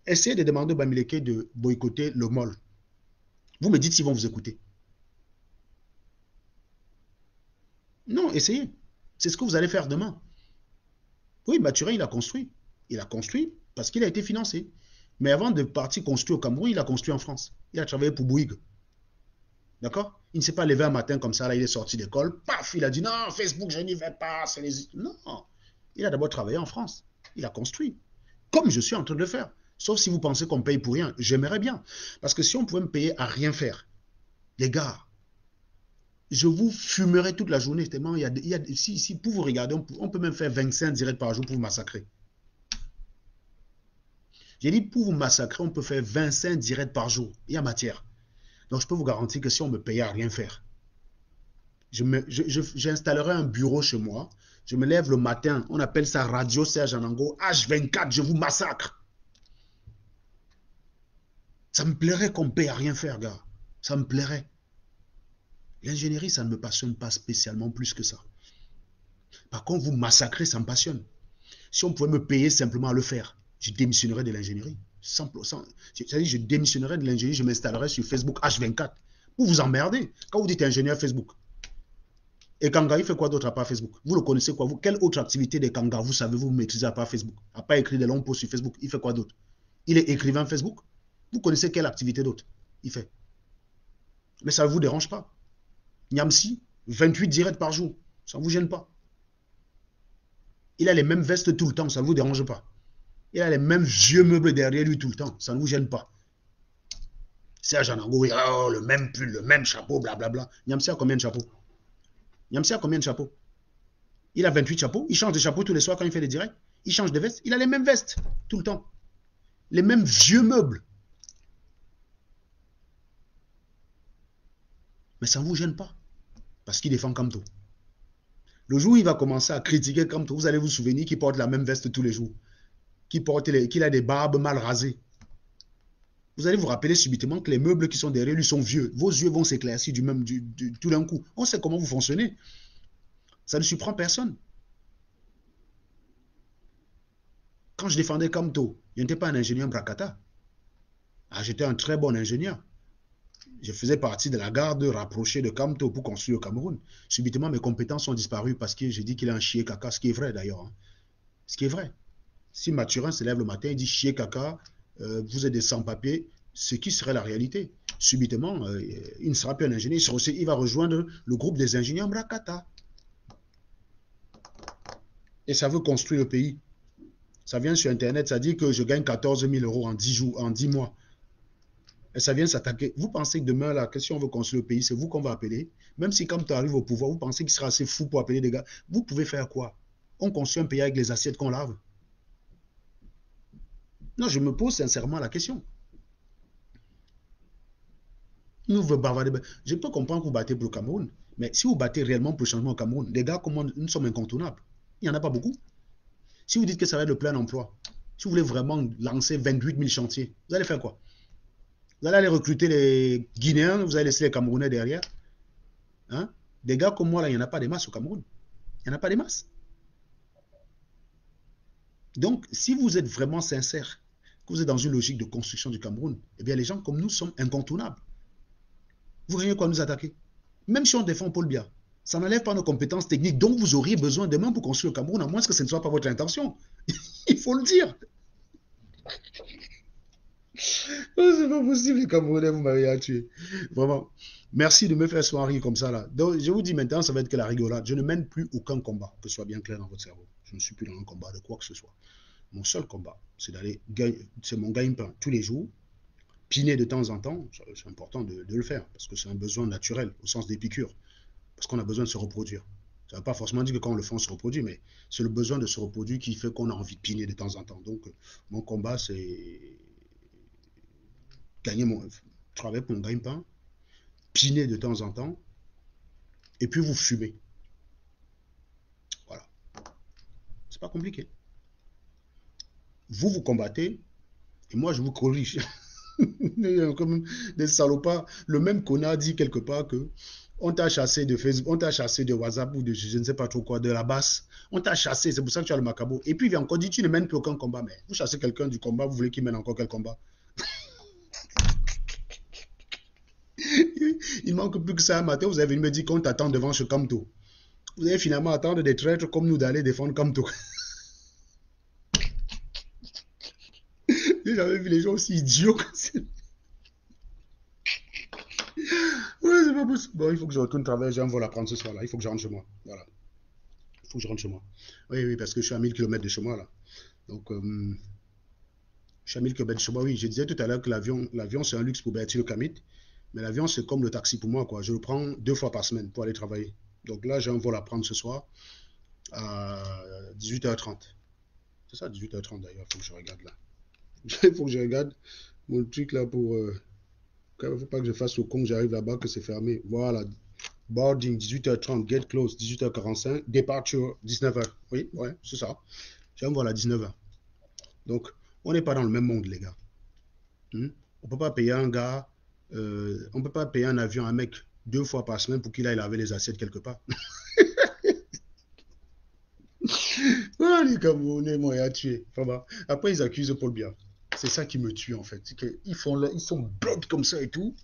Essayez de demander aux Bamileke de boycotter le MOL. Vous me dites s'ils vont vous écouter. Non, essayez. C'est ce que vous allez faire demain. Oui, Mathurin, il a construit. Il a construit parce qu'il a été financé. Mais avant de partir construire au Cameroun, il a construit en France. Il a travaillé pour Bouygues. D'accord? Il ne s'est pas levé un matin comme ça, là, il est sorti d'école, paf, il a dit non, Facebook, je n'y vais pas. Les... Non, il a d'abord travaillé en France. Il a construit. Comme je suis en train de le faire. Sauf si vous pensez qu'on paye pour rien. J'aimerais bien. Parce que si on pouvait me payer à rien faire, les gars, je vous fumerais toute la journée. Tellement si pour vous regarder, on peut même faire 25 directs par jour pour vous massacrer. J'ai dit pour vous massacrer, on peut faire 25 directs par jour. Il y a matière. Donc je peux vous garantir que si on me payait à rien faire, j'installerai un bureau chez moi. Je me lève le matin. On appelle ça Radio Serge Anango. H24, je vous massacre. Ça me plairait qu'on me paye à rien faire, gars. Ça me plairait. L'ingénierie, ça ne me passionne pas spécialement plus que ça. Par contre, vous massacrer, ça me passionne. Si on pouvait me payer simplement à le faire, je démissionnerais de l'ingénierie. C'est-à-dire, je démissionnerais de l'ingénierie, je m'installerais sur Facebook H24. Vous vous emmerdez. Quand vous dites ingénieur Facebook, et Kanga, il fait quoi d'autre à part Facebook? Vous le connaissez quoi? Quelle autre activité de Kanga vous savez-vous maîtriser à part Facebook? À part écrire des longs posts sur Facebook, il fait quoi d'autre? Il est écrivain Facebook? Vous connaissez quelle activité d'autre il fait? Mais ça ne vous dérange pas. Niamsi, 28 directs par jour. Ça ne vous gêne pas. Il a les mêmes vestes tout le temps, ça ne vous dérange pas. Il a les mêmes vieux meubles derrière lui tout le temps, ça ne vous gêne pas. Serge Anango, oh, le même pull, le même chapeau, blablabla. Niamsi a combien de chapeaux? Niamsi a combien de chapeaux? Il a 28 chapeaux. Il change de chapeau tous les soirs quand il fait des directs. Il change de veste. Il a les mêmes vestes tout le temps. Les mêmes vieux meubles. Mais ça ne vous gêne pas. Parce qu'il défend Kamto. Le jour où il va commencer à critiquer Kamto, vous allez vous souvenir qu'il porte la même veste tous les jours. Qu'il a des barbes mal rasées. Vous allez vous rappeler subitement que les meubles qui sont derrière lui sont vieux. Vos yeux vont s'éclaircir tout d'un coup. On sait comment vous fonctionnez. Ça ne surprend personne. Quand je défendais Kamto, je n'étais pas un ingénieur Brakata. Ah, j'étais un très bon ingénieur. Je faisais partie de la garde rapprochée de Kamto pour construire le Cameroun. Subitement, mes compétences ont disparu parce que j'ai dit qu'il a un chier caca, ce qui est vrai d'ailleurs. Hein. Ce qui est vrai. Si Mathurin se lève le matin et dit chier caca, vous êtes des sans-papiers, ce qui serait la réalité. Subitement, il ne sera plus un ingénieur, il va rejoindre le groupe des ingénieurs Brakata. Et ça veut construire le pays. Ça vient sur Internet, ça dit que je gagne 14 000 € en 10 jours, en 10 mois. Et ça vient s'attaquer. Vous pensez que demain, la question on veut construire le pays, c'est vous qu'on va appeler. Même si quand tu arrives au pouvoir, vous pensez qu'il sera assez fou pour appeler des gars. Vous pouvez faire quoi? On construit un pays avec les assiettes qu'on lave. Non, je me pose sincèrement la question. Nous veut bavarder. Je peux comprendre que vous battez pour le Cameroun, mais si vous battez réellement pour le changement au Cameroun, les gars, comment nous sommes incontournables. Il n'y en a pas beaucoup. Si vous dites que ça va être le plein emploi, si vous voulez vraiment lancer 28 000 chantiers, vous allez faire quoi? Vous allez aller recruter les Guinéens, vous allez laisser les Camerounais derrière. Hein? Des gars comme moi, là, il n'y en a pas des masses au Cameroun. Il n'y en a pas des masses. Donc, si vous êtes vraiment sincère, que vous êtes dans une logique de construction du Cameroun, eh bien, les gens comme nous sommes incontournables. Vous voyez quoi nous attaquer? Même si on défend Paul Biya, ça n'enlève pas nos compétences techniques dont vous auriez besoin demain pour construire le Cameroun, à moins que ce ne soit pas votre intention. Il faut le dire. Oh, c'est pas possible, les Camerounais, vous m'avez tué. Vraiment. Merci de me faire soirée comme ça, là. Donc, je vous dis maintenant, ça va être que la rigolade. Je ne mène plus aucun combat, que ce soit bien clair dans votre cerveau. Je ne suis plus dans un combat de quoi que ce soit. Mon seul combat, c'est d'aller gagner, c'est mon gagne-pain tous les jours, piner de temps en temps. C'est important de le faire, parce que c'est un besoin naturel, au sens des piqûres. Parce qu'on a besoin de se reproduire. Ça ne veut pas forcément dire que quand on le fait, on se reproduit, mais c'est le besoin de se reproduire qui fait qu'on a envie de piner de temps en temps. Donc, mon combat, c'est gagner mon, travailler pour mon gagne-pain, piner de temps en temps, et puis vous fumez. Voilà. C'est pas compliqué. Vous, vous combattez, et moi, je vous corrige. Comme des salopards. Le même connard dit quelque part que on t'a chassé de Facebook, on t'a chassé de WhatsApp ou de je ne sais pas trop quoi, de la basse. On t'a chassé, c'est pour ça que tu as le macabo. Et puis il vient encore dire, tu ne mènes plus aucun combat. Mais vous chassez quelqu'un du combat, vous voulez qu'il mène encore quel combat? Il manque plus que ça un matin, vous avez venu me dire qu'on t'attend devant ce Kamto. Vous allez finalement attendre des traîtres comme nous d'aller défendre Kamto. J'ai jamais vu les gens aussi idiots que ça. Ouais, c'est pas possible. Bon, il faut que je retourne travailler, j'ai un vol à prendre ce soir là. Il faut que je rentre chez moi. Voilà. Il faut que je rentre chez moi. Oui, oui, parce que je suis à 1000 km de chez moi là. Donc, je suis à 1000 km de chez moi. Oui, je disais tout à l'heure que l'avion c'est un luxe pour Bertie le Kamit. Mais l'avion, c'est comme le taxi pour moi, quoi. Je le prends 2 fois par semaine pour aller travailler. Donc là, j'ai un vol à prendre ce soir à 18h30. C'est ça, 18h30 d'ailleurs. Il faut que je regarde là. Il faut que je regarde mon truc là pour. Il ne faut pas que je fasse au con, j'arrive là-bas, que c'est fermé. Voilà. Boarding 18h30, get close 18h45, departure 19h. Oui, ouais, c'est ça. J'ai un vol à 19h. Donc, on n'est pas dans le même monde, les gars. Hmm? On ne peut pas payer un gars, on ne peut pas payer un avion à un mec 2 fois par semaine pour qu'il aille laver les assiettes quelque part. Ah, les Camerounais m'ont tué. Enfin, après, ils accusent Paul Biya. C'est ça qui me tue en fait. Ils sont bêtes comme ça et tout.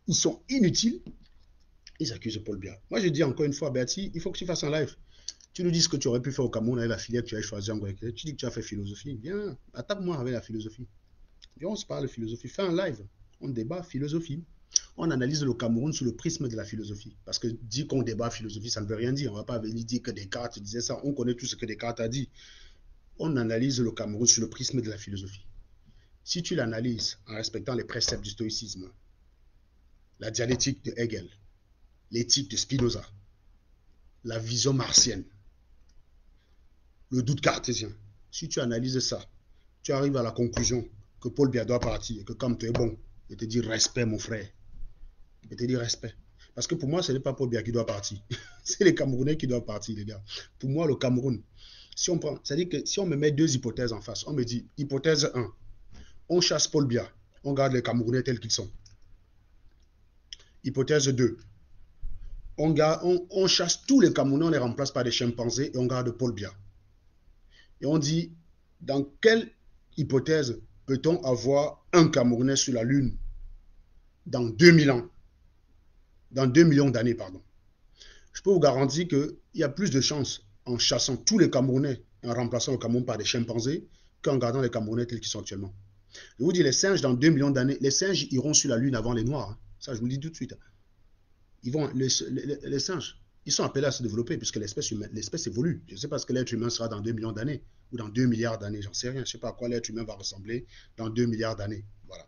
Ils sont inutiles. Ils accusent Paul Biya. Moi, je dis encore une fois, Bertie, il faut que tu fasses un live. Tu nous dis ce que tu aurais pu faire au Cameroun avec la filière que tu as choisie en Guadeloupe. Tu dis que tu as fait philosophie. Viens, attaque-moi avec la philosophie. Viens, on se parle de philosophie. Fais un live. On débat philosophie. On analyse le Cameroun sous le prisme de la philosophie. Parce que dire qu'on débat philosophie, ça ne veut rien dire. On ne va pas venir dire que Descartes disait ça. On connaît tout ce que Descartes a dit. On analyse le Cameroun sous le prisme de la philosophie. Si tu l'analyses en respectant les préceptes du stoïcisme, la dialectique de Hegel, l'éthique de Spinoza, la vision martienne, le doute cartésien, si tu analyses ça, tu arrives à la conclusion que Paul Biya doit partir et que comme tu es bon, je te dis respect, mon frère. Je te dis respect. Parce que pour moi, ce n'est pas Paul Biya qui doit partir. C'est les Camerounais qui doivent partir, les gars. Pour moi, le Cameroun, si on prend, c'est-à-dire que si on me met 2 hypothèses en face, on me dit, hypothèse 1, on chasse Paul Biya, on garde les Camerounais tels qu'ils sont. Hypothèse 2, on chasse tous les Camerounais, on les remplace par des chimpanzés et on garde Paul Biya. Et on dit, dans quelle hypothèse peut-on avoir un Camerounais sur la Lune dans 2000 ans, dans 2 millions d'années, pardon. Je peux vous garantir qu'il y a plus de chances en chassant tous les Camerounais et en remplaçant le Cameroun par des chimpanzés qu'en gardant les Camerounais tels qu'ils sont actuellement. Je vous dis, les singes, dans 2 millions d'années, les singes iront sur la Lune avant les Noirs. Hein. Ça, je vous le dis tout de suite. Ils vont, les singes, ils sont appelés à se développer puisque l'espèce évolue. Je ne sais pas ce que l'être humain sera dans 2 millions d'années ou dans 2 milliards d'années. J'en sais rien. Je ne sais pas à quoi l'être humain va ressembler dans 2 milliards d'années. Voilà.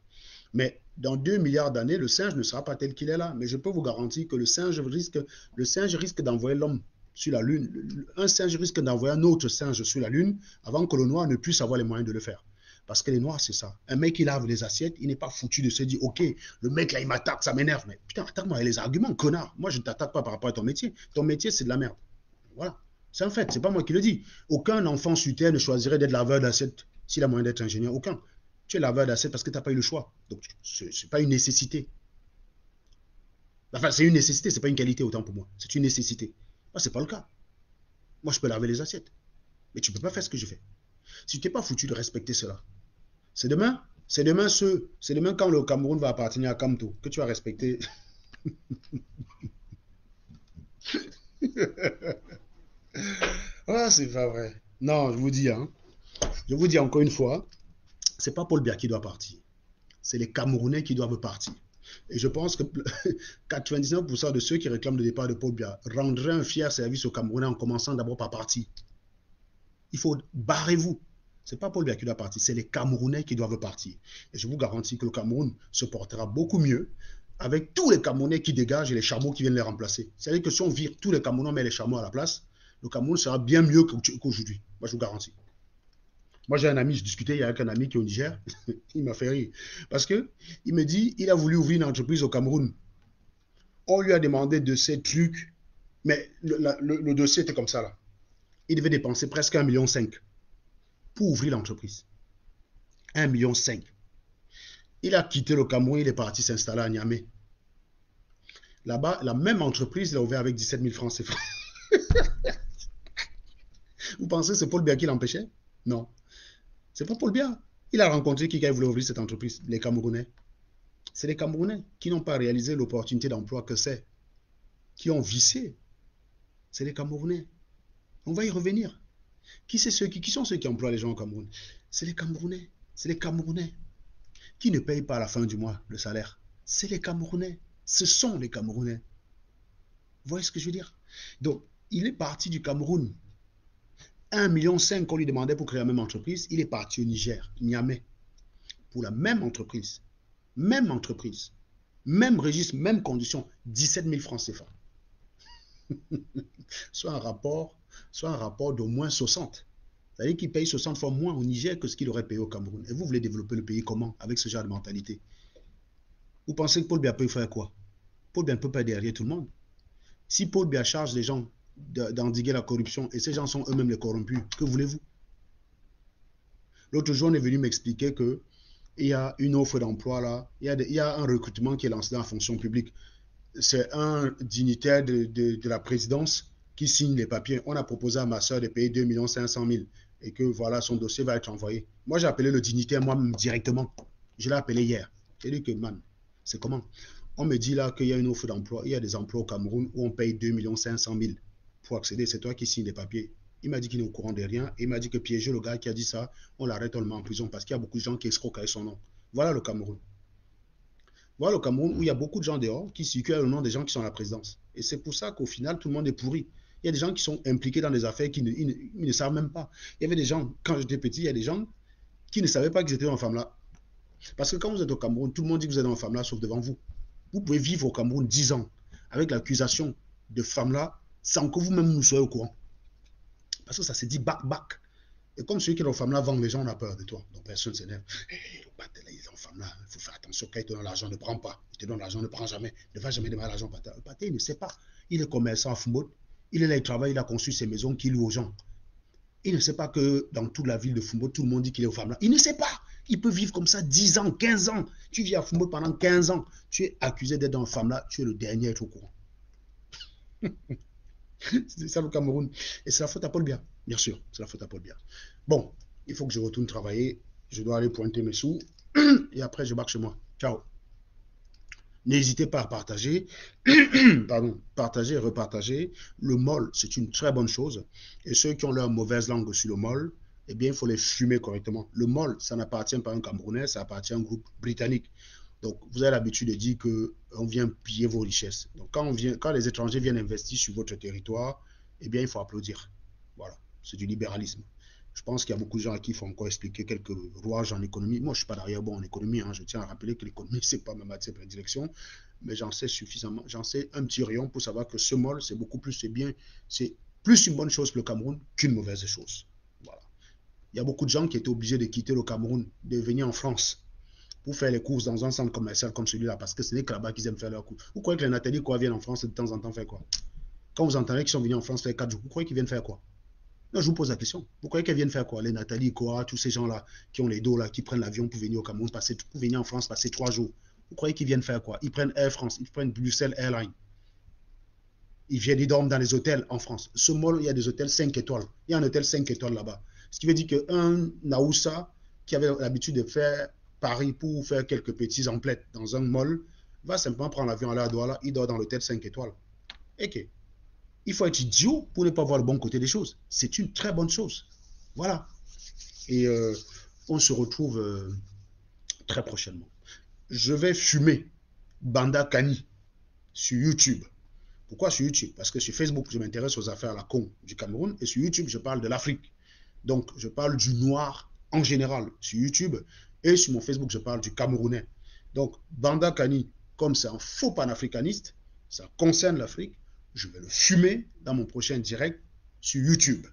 Mais dans 2 milliards d'années, le singe ne sera pas tel qu'il est là. Mais je peux vous garantir que le singe risque d'envoyer l'homme sur la Lune. Un singe risque d'envoyer un autre singe sur la Lune avant que le noir ne puisse avoir les moyens de le faire. Parce que les noirs, c'est ça. Un mec qui lave les assiettes, il n'est pas foutu de se dire, ok, le mec là, il m'attaque, ça m'énerve. Mais putain, attaque-moi avec les arguments, connard. Moi, je ne t'attaque pas par rapport à ton métier. Ton métier, c'est de la merde. Voilà. C'est un fait, c'est pas moi qui le dis. Aucun enfant sur Terre ne choisirait d'être laveur d'assiettes s'il a moyen d'être ingénieur. Aucun. Tu es laveur d'assiettes parce que tu n'as pas eu le choix. Donc, ce n'est pas une nécessité. Enfin, c'est une nécessité, ce n'est pas une qualité autant pour moi. C'est une nécessité. Moi, ce n'est pas le cas. Moi, je peux laver les assiettes. Mais tu ne peux pas faire ce que je fais. Si tu n'es pas foutu de respecter cela, c'est demain. C'est demain quand le Cameroun va appartenir à Kamto que tu vas respecter. Ah, c'est pas vrai. Non, je vous dis, hein. Je vous dis encore une fois, c'est pas Paul Biya qui doit partir. c'est les Camerounais qui doivent partir. Et je pense que 99% de ceux qui réclament le départ de Paul Biya rendraient un fier service aux Camerounais en commençant d'abord par partir. Il faut barrez-vous. Ce n'est pas Paul Biya qui doit partir, c'est les Camerounais qui doivent partir. Et je vous garantis que le Cameroun se portera beaucoup mieux avec tous les Camerounais qui dégagent et les chameaux qui viennent les remplacer. C'est-à-dire que si on vire tous les Camerounais, on met les chameaux à la place, le Cameroun sera bien mieux qu'aujourd'hui. Moi, je vous garantis. Moi, j'ai un ami, je discutais hier avec un ami qui est au Niger, il m'a fait rire. Parce que il me dit, il a voulu ouvrir une entreprise au Cameroun. On lui a demandé de ces trucs, mais le dossier était comme ça, là. Il devait dépenser presque 1,5 million pour ouvrir l'entreprise. 1,5 million. Il a quitté le Cameroun, il est parti s'installer à Niamey. Là-bas, la même entreprise, il a ouvert avec 17 000 francs CFA. Vous pensez que c'est Paul Biya qui l'empêchait? Non. C'est pas Paul Biya. Il a rencontré qui a voulu ouvrir cette entreprise? Les Camerounais. C'est les Camerounais qui n'ont pas réalisé l'opportunité d'emploi que c'est, qui ont vicié. C'est les Camerounais. On va y revenir. Qui sont ceux qui emploient les gens au Cameroun? C'est les Camerounais. C'est les Camerounais qui ne payent pas à la fin du mois le salaire. C'est les Camerounais. Ce sont les Camerounais. Vous voyez ce que je veux dire? Donc, il est parti du Cameroun. 1,5 million qu'on lui demandait pour créer la même entreprise. Il est parti au Niger, Niamey, pour la même entreprise. Même entreprise. Même registre, même condition. 17 000 francs CFA. Soit un rapport d'au moins 60. C'est-à-dire qu'il paye 60 fois moins au Niger que ce qu'il aurait payé au Cameroun. Et vous voulez développer le pays comment? Avec ce genre de mentalité. Vous pensez que Paul Biya peut faire quoi? Paul Biya ne peut pas derrière tout le monde. Si Paul Biya charge les gens d'endiguer la corruption et ces gens sont eux-mêmes les corrompus, que voulez-vous? L'autre jour, on est venu m'expliquer qu'il y a une offre d'emploi là, il y a un recrutement qui est lancé dans la fonction publique. C'est un dignitaire de la présidence qui signe les papiers. On a proposé à ma soeur de payer 2 500 000 et que voilà, son dossier va être envoyé. Moi, j'ai appelé le dignitaire moi-même directement. Je l'ai appelé hier. J'ai dit que, man, c'est comment? On me dit là qu'il y a une offre d'emploi, il y a des emplois au Cameroun où on paye 2 500 000 pour accéder. C'est toi qui signes les papiers. Il m'a dit qu'il n'est au courant de rien. Et il m'a dit que piéger le gars qui a dit ça, on l'arrête, on le met en prison parce qu'il y a beaucoup de gens qui escroquent avec son nom. Voilà le Cameroun. Voilà le Cameroun où il y a beaucoup de gens dehors qui circulent au nom des gens qui sont à la présidence. Et c'est pour ça qu'au final, tout le monde est pourri. Il y a des gens qui sont impliqués dans des affaires qu'ils ne savent même pas. Il y avait des gens, quand j'étais petit, il y a des gens qui ne savaient pas qu'ils étaient dans la femme-là. Parce que quand vous êtes au Cameroun, tout le monde dit que vous êtes dans la femme-là, sauf devant vous. Vous pouvez vivre au Cameroun 10 ans avec l'accusation de femme-là sans que vous-même vous soyez au courant. Parce que ça se dit back. Et comme celui qui est dans la femme-là vend, les gens ont peur de toi. Donc personne ne s'énerve. Hey, il est dans la femme-là, il faut faire attention. Quand il te donne l'argent, ne prends pas. Il te donne l'argent, ne prends jamais. Ne va jamais demander l'argent. Le Pathé, il ne sait pas. Il est commerçant à Fumbaud. Il est là, il travaille, il a construit ses maisons qu'il loue aux gens. Il ne sait pas que dans toute la ville de Fumbaud, tout le monde dit qu'il est aux femmes-là. Il ne sait pas. Il peut vivre comme ça 10 ans, 15 ans. Tu vis à Fumbaud pendant 15 ans. Tu es accusé d'être dans la femme-là. Tu es le dernier à être au courant. C'est ça le Cameroun. Et c'est la faute à Paul Biya. Bien sûr, c'est la faute à Paul Biya. Bon, il faut que je retourne travailler. Je dois aller pointer mes sous. Et après, je marche chez moi. Ciao. N'hésitez pas à partager. Pardon, partager et repartager. Le MOL, c'est une très bonne chose. Et ceux qui ont leur mauvaise langue sur le MOL, eh bien, il faut les fumer correctement. Le MOL, ça n'appartient pas à un Camerounais, ça appartient à un groupe britannique. Donc, vous avez l'habitude de dire qu'on vient piller vos richesses. Donc, quand les étrangers viennent investir sur votre territoire, eh bien, il faut applaudir. Voilà, c'est du libéralisme. Je pense qu'il y a beaucoup de gens à qui il faut encore expliquer quelques rouages en économie. Moi, je ne suis pas derrière bon en économie. Hein. Je tiens à rappeler que l'économie, ce n'est pas ma matière de prédilection. Mais j'en sais suffisamment. J'en sais un petit rayon pour savoir que ce MOL, c'est beaucoup plus, c'est bien. C'est plus une bonne chose pour le Cameroun qu'une mauvaise chose. Voilà. Il y a beaucoup de gens qui étaient obligés de quitter le Cameroun, de venir en France pour faire les courses dans un centre commercial comme celui-là, parce que ce n'est que là-bas qu'ils aiment faire leurs courses. Vous croyez que les Nathalie quoi viennent en France de temps en temps faire quoi? Quand vous entendez qu'ils sont venus en France faire 4 jours, vous croyez qu'ils viennent faire quoi? Non, je vous pose la question. Vous croyez qu'elles viennent faire quoi? Les Nathalie quoi, tous ces gens-là qui ont les dos là, qui prennent l'avion pour venir au Cameroun, pour venir en France passer 3 jours. Vous croyez qu'ils viennent faire quoi? Ils prennent Air France, ils prennent Bruxelles Airlines. Ils viennent, ils dorment dans les hôtels en France. Ce MOL, il y a des hôtels 5 étoiles. Il y a un hôtel 5 étoiles là-bas. Ce qui veut dire qu'un Naoussa qui avait l'habitude de faire Paris pour faire quelques petits emplettes dans un MOL va simplement prendre l'avion aller à Douala, il dort dans l'hôtel 5 étoiles. Ok. Il faut être idiot pour ne pas voir le bon côté des choses. C'est une très bonne chose. Voilà. Et on se retrouve très prochainement. Je vais fumer Banda Kani sur YouTube. Pourquoi sur YouTube? Parce que sur Facebook, je m'intéresse aux affaires à la con du Cameroun et sur YouTube, je parle de l'Afrique. Donc, je parle du noir en général sur YouTube et sur mon Facebook, je parle du Camerounais. Donc, Banda Kani, comme c'est un faux panafricaniste, ça concerne l'Afrique, je vais le fumer dans mon prochain direct sur YouTube.